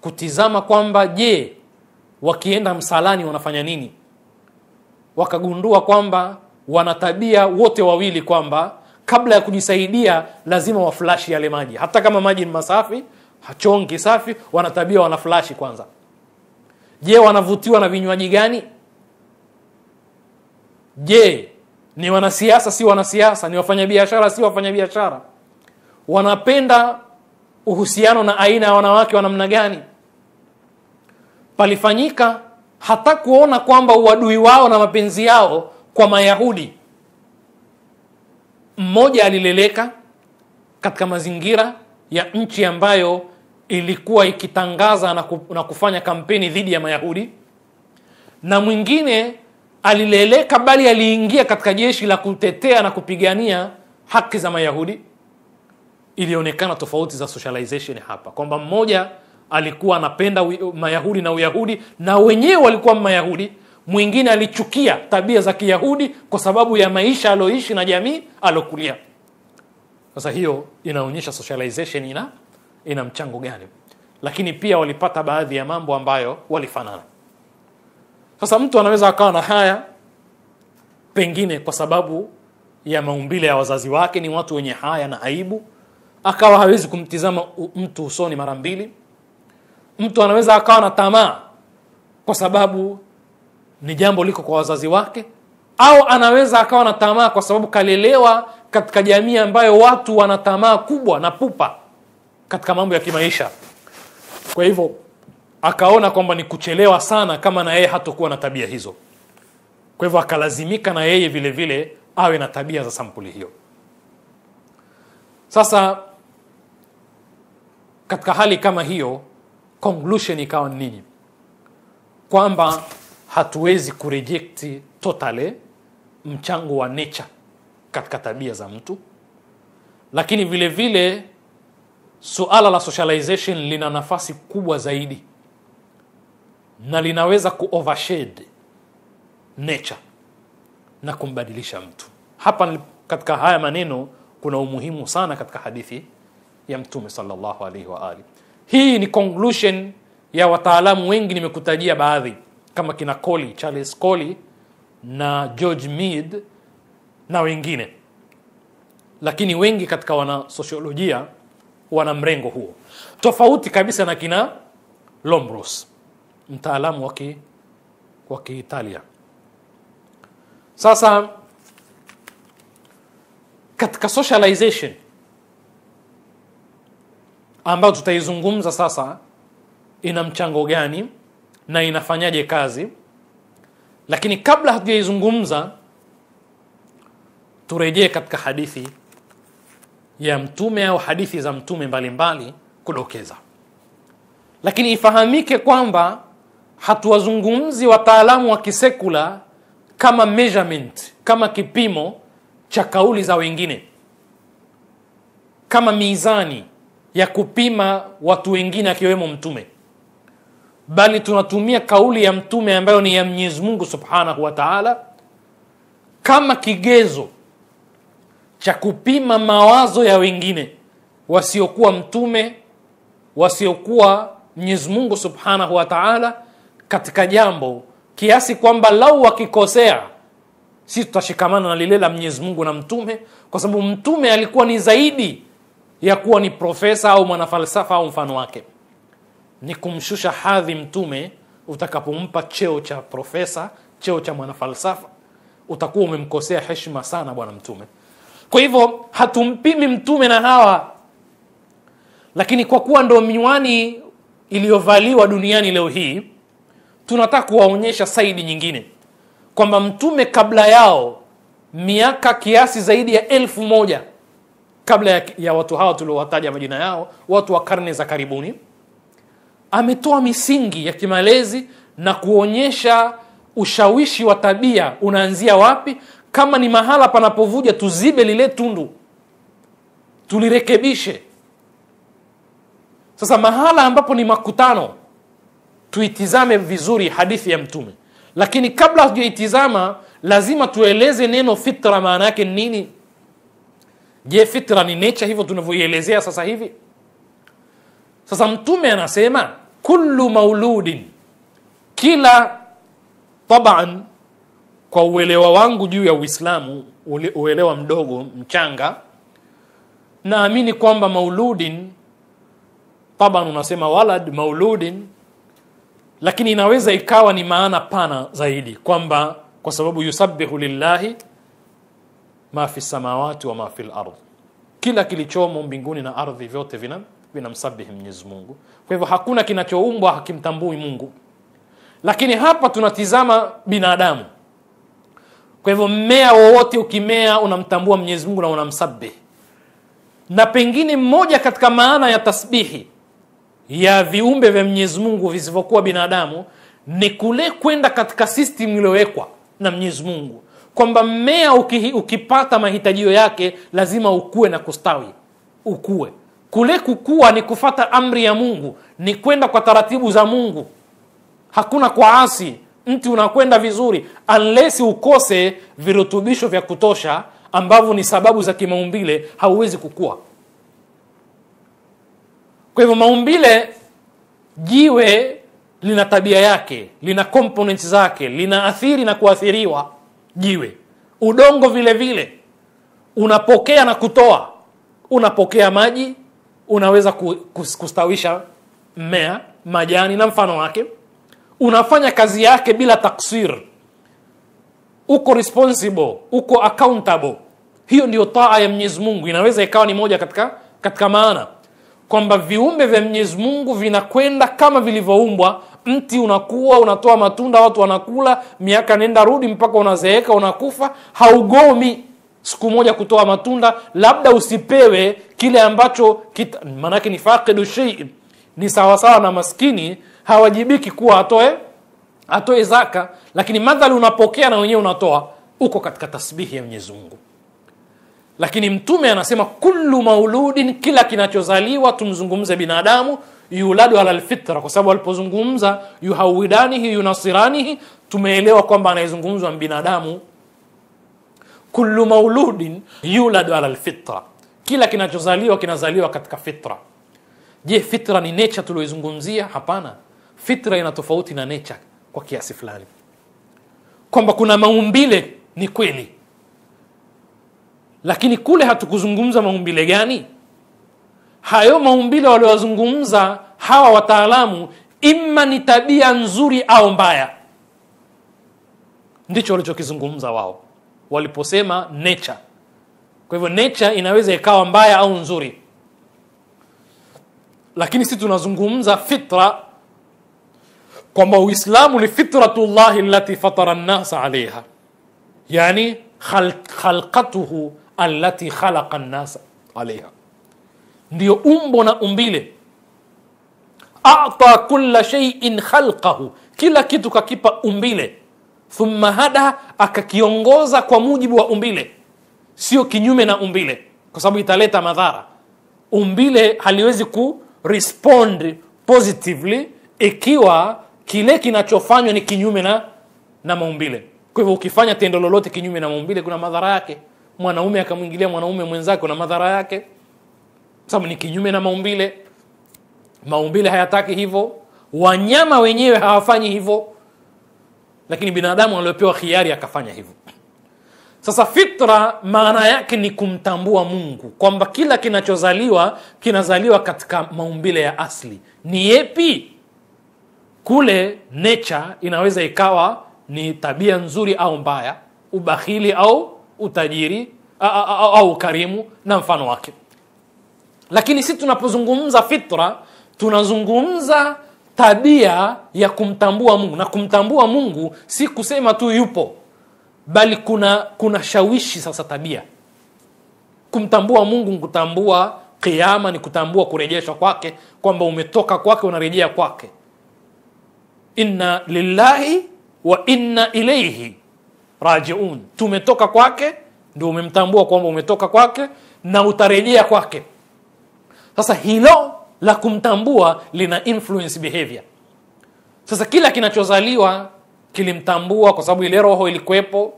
kutizama kwamba je, wakienda msalani wanafanya nini. Wakagundua kwamba wana tabia wote wawili kwamba kabla ya kujisaidia lazima waflashi yale maji, hata kama maji ni masafi, hachongi safi, wana tabia wanaflashi kwanza. Je, wanavutiwa na vinywaji gani? Je, ni wanasiasa si wanasiasa, ni wafanyabiashara si wafanyabiashara, wanapenda uhusiano na aina ya wanawake wa namna gani? Palifanyika hata kuona kwamba uadui wao na mapenzi yao kwa Mayahudi. Mmoja alileleka katika mazingira ya nchi ambayo ilikuwa ikitangaza na kufanya kampeni dhidi ya Mayahudi, na mwingine alileleka bali aliingia katika jeshi la kutetea na kupigania haki za Mayahudi. Ilionekana tofauti za socialization hapa, kwamba mmoja alikuwa anapenda Mayahudi na Uyahudi na wenyewe walikuwa Mayahudi, mwingine alichukia tabia za Kiyahudi kwa sababu ya maisha aloishi na jamii alokulia. Sasa hiyo inaonyesha socialization ina mchango gani. Lakini pia walipata baadhi ya mambo ambayo walifanana. Sasa mtu anaweza akawa na haya pengine kwa sababu ya maumbile ya wazazi wake, ni watu wenye haya na aibu, akawa hawezi kumtizama mtu usoni mara mbili. Mtu anaweza akawa na tamaa kwa sababu ni jambo liko kwa wazazi wake, au anaweza akawa na tamaa kwa sababu kalelewa katika jamii ambayo watu wana tamaa kubwa na pupa katika mambo ya kimaisha. Kwa hivyo akaona kwamba ni kuchelewa sana kama na yeye hatakuwa na tabia hizo. Kwa hivyo akalazimika na yeye vile vile awe na tabia za sampuli hiyo. Sasa katika hali kama hiyo, conclusion ikawa nini? Kwamba hatuwezi kureject totally mchango wa nature katika tabia za mtu, lakini vile vile suala la socialization lina nafasi kubwa zaidi na linaweza overshade nature na kumbadilisha mtu. Hapa katika haya maneno kuna umuhimu sana katika hadithi ya Mtume sallallahu alaihi wa ali. Hii ni conclusion ya wataalamu wengi, nimekutajia baadhi kama kina Coley, Charles Coley na George Mead na wengine, lakini wengi katika wana sosiolojia wana mrengo huo, tofauti kabisa na kina Lombros, mtaalamu wa Kiitalia. Sasa katika socialization ambayo tutaizungumza sasa, ina mchango gani na inafanyaje kazi, lakini kabla hatujaizungumza turejee katika hadithi ya Mtume au hadithi za Mtume mbalimbali kudokeza. Lakini ifahamike kwamba hatuwazungumzi wataalamu wa kisekula kama measurement, kama kipimo cha kauli za wengine, kama mizani ya kupima watu wengine akiwemo Mtume, bali tunatumia kauli ya Mtume ambayo ni ya Mwenyezi Mungu Subhanahu wa Ta'ala kama kigezo cha kupima mawazo ya wengine wasiokuwa Mtume, wasiokuwa Mwenyezi Mungu Subhanahu wa Ta'ala katika jambo, kiasi kwamba lau wakikosea sisi tutashikamana na lile la Mwenyezi Mungu na Mtume, kwa sababu Mtume alikuwa ni zaidi ya kuwa ni profesa au mwanafalsafa au mfano wake. Ni kumshusha hadhi Mtume utakapompa cheo cha profesa, cheo cha mwanafalsafa, utakuwa umemkosea heshima sana bwana Mtume. Kwa hivyo hatumpimi Mtume na hawa, lakini kwa kuwa ndo miwani iliyovaliwa duniani leo hii, tunataka kuwaonyesha saidi nyingine kwamba Mtume kabla yao, miaka kiasi zaidi ya 1000 kabla ya watu hao tuliowataja majina yao, watu wa karne za karibuni, ametoa misingi ya kimalezi na kuonyesha ushawishi wa tabia unaanzia wapi. Kama ni mahala panapovuja, tuzibe lile tundu, tulirekebishe. Sasa mahala ambapo ni makutano, tuitizame vizuri hadithi ya Mtume. Lakini kabla hatujaitizama, lazima tueleze neno fitra maana yake nini. Je, fitra ni nature hivyo tunavyoielezea sasa hivi? Sasa Mtume anasema kullu mauludin, kila, taban kwa uelewa wangu juu ya Uislamu, uelewa mdogo mchanga, naamini kwamba mauludin, taban unasema walad mauludin, lakini inaweza ikawa ni maana pana zaidi, kwamba kwa sababu yusabbihu lillahi ma fi samawati wa ma fi al-ardh, kila kilichomo mbinguni na ardhi vyote vinamsabihi Mwenyezi Mungu. Kwa hivyo hakuna kinachoumbwa hakimtambui Mungu. Lakini hapa tunatizama binadamu. Kwa hivyo mmea wowote ukimea unamtambua Mwenyezi Mungu na unamsabihi. Na pengine mmoja katika maana ya tasbihi ya viumbe vya Mwenyezi Mungu visivyokuwa binadamu ni kule kwenda katika system iliyowekwa na Mwenyezi Mungu, kwamba mmea ukipata mahitajio yake lazima ukue na kustawi, ukue. Kule kukua ni kufata amri ya Mungu, ni kwenda kwa taratibu za Mungu. Hakuna kuasi, mti unakwenda vizuri unless ukose virutubisho vya kutosha ambavyo ni sababu za kimaumbile, hauwezi kukua. Kwa hivyo maumbile, jiwe lina tabia yake, lina components zake, lina athiri na kuathiriwa jiwe. Udongo vile vile unapokea na kutoa, unapokea maji, unaweza kustawisha mmea, majani na mfano wake. Unafanya kazi yake bila taksir, uko responsible, uko accountable. Hiyo ndio taa ya Mwenyezi Mungu. Inaweza ikawa ni moja katika maana kwamba viumbe vya Mwenyezi Mungu vinakwenda kama vilivyoumbwa. Mti unakuwa, unatoa matunda, watu wanakula, miaka nenda rudi mpaka unazeeka, unakufa, haugomi siku moja kutoa matunda. Labda usipewe kile ambacho manake ni faqidu shay, ni sawa sawa na maskini, hawajibiki kuwa atoe zaka, lakini madhali unapokea na wenyewe unatoa, uko katika tasbihi ya Mwenyezi Mungu. Lakini mtume anasema kullu mauludin, kila kinachozaliwa, tumzungumze binadamu, yuladu ala alfitra, kwa sababu alipozungumza yuhawidanihi yunasiranihi tumeelewa kwamba anayezungumzwa binadamu. Kullu mauludin yuladu ala alfitra, kila kinachozaliwa kinazaliwa katika fitra. Je, fitra ni nature tulioizungumzia? Hapana. Fitra ina tofauti na nature kwa kiasi fulani, kwamba kuna maumbile ni kweli, lakini kule hatukuzungumza maumbile gani. Hayo maumbile waliozungumza hawa wataalamu imma ni tabia nzuri au mbaya, ndicho walichokizungumza wao waliposema nature. Kwa hivyo nature inaweza ikawa mbaya au nzuri, lakini sisi tunazungumza fitra, kwamba Uislamu ni fitratullahi allati fatara an-nasa alayha, yani khalqatuhu allati khalaqa an-nasa alayha, ndio umbo na umbile. A'ta kulla shay'in khalqahu, kila kitu kakipa umbile. Thumma hada, akakiongoza kwa mujibu wa umbile, sio kinyume na umbile, kwa sababu italeta madhara. Umbile haliwezi ku respond positively ikiwa kile kinachofanywa ni kinyume na maumbile. Kwa hivyo ukifanya tendo lolote kinyume na maumbile kuna madhara yake. Mwanaume akamwingilia mwanaume mwenzake kuna madhara yake, sababu ni kinyume na maumbile. Maumbile hayataki hivyo, wanyama wenyewe hawafanyi hivyo, lakini binadamu aliyopewa khiari akafanya hivyo. Sasa fitra maana yake ni kumtambua Mungu, kwamba kila kinachozaliwa kinazaliwa katika maumbile ya asli. Ni yepi? Kule nature inaweza ikawa ni tabia nzuri au mbaya, ubakhili au utajiri au ukarimu na mfano wake. Lakini sisi tunapozungumza fitra tunazungumza tabia ya kumtambua Mungu, na kumtambua Mungu si kusema tu yupo, bali kuna shawishi sasa tabia. Kumtambua Mungu ni kutambua kiyama, ni kutambua kurejeshwa kwake, kwamba umetoka kwake unarejea kwake. Inna lillahi wa inna ilayhi rajiun, tumetoka kwake, ndio umemtambua kwamba umetoka kwake na utarejea kwake. Sasa hilo la kumtambua lina influence behavior. Sasa kila kinachozaliwa kilimtambua kwa sababu ile roho ilikuwepo.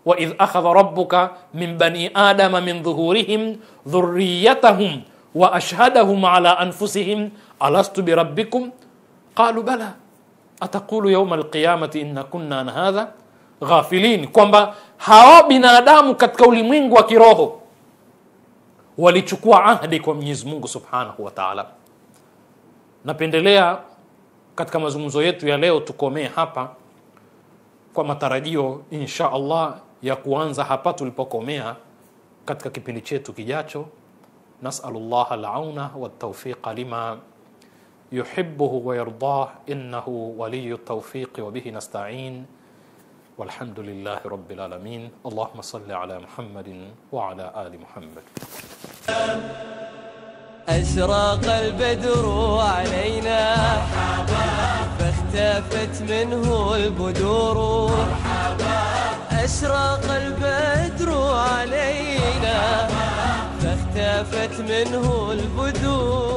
Wa idh akhadha rabbuka min bani adama min dhuhurihim dhurriyyatahum wa ashhadahum ala anfusihim alastu bi rabbikum qalu bala ataqulu yawm alqiyamati inna kunna an hadha ghafilin, kwamba hawa binadamu katika ulimwengu wa kiroho walichukua ahadi kwa Mwenyezi Mungu Subhanahu wa Ta'ala. Napendelea katika mazungumzo yetu ya leo tukomee hapa, kwa matarajio insha Allah ya kuanza hapa tulipokomea katika kipindi chetu kijacho. Nas'alullah al-auna wat-tawfiq lima yuhibbuhu wa yardah, innahu waliyyu at-tawfiq wa bihi nasta'in. والحمد لله رب العالمين. اللهم صل على محمد وعلى آل محمد. أشرق البدر علينا فاختفت منه البدور. أشرق البدر علينا فاختفت منه البدور.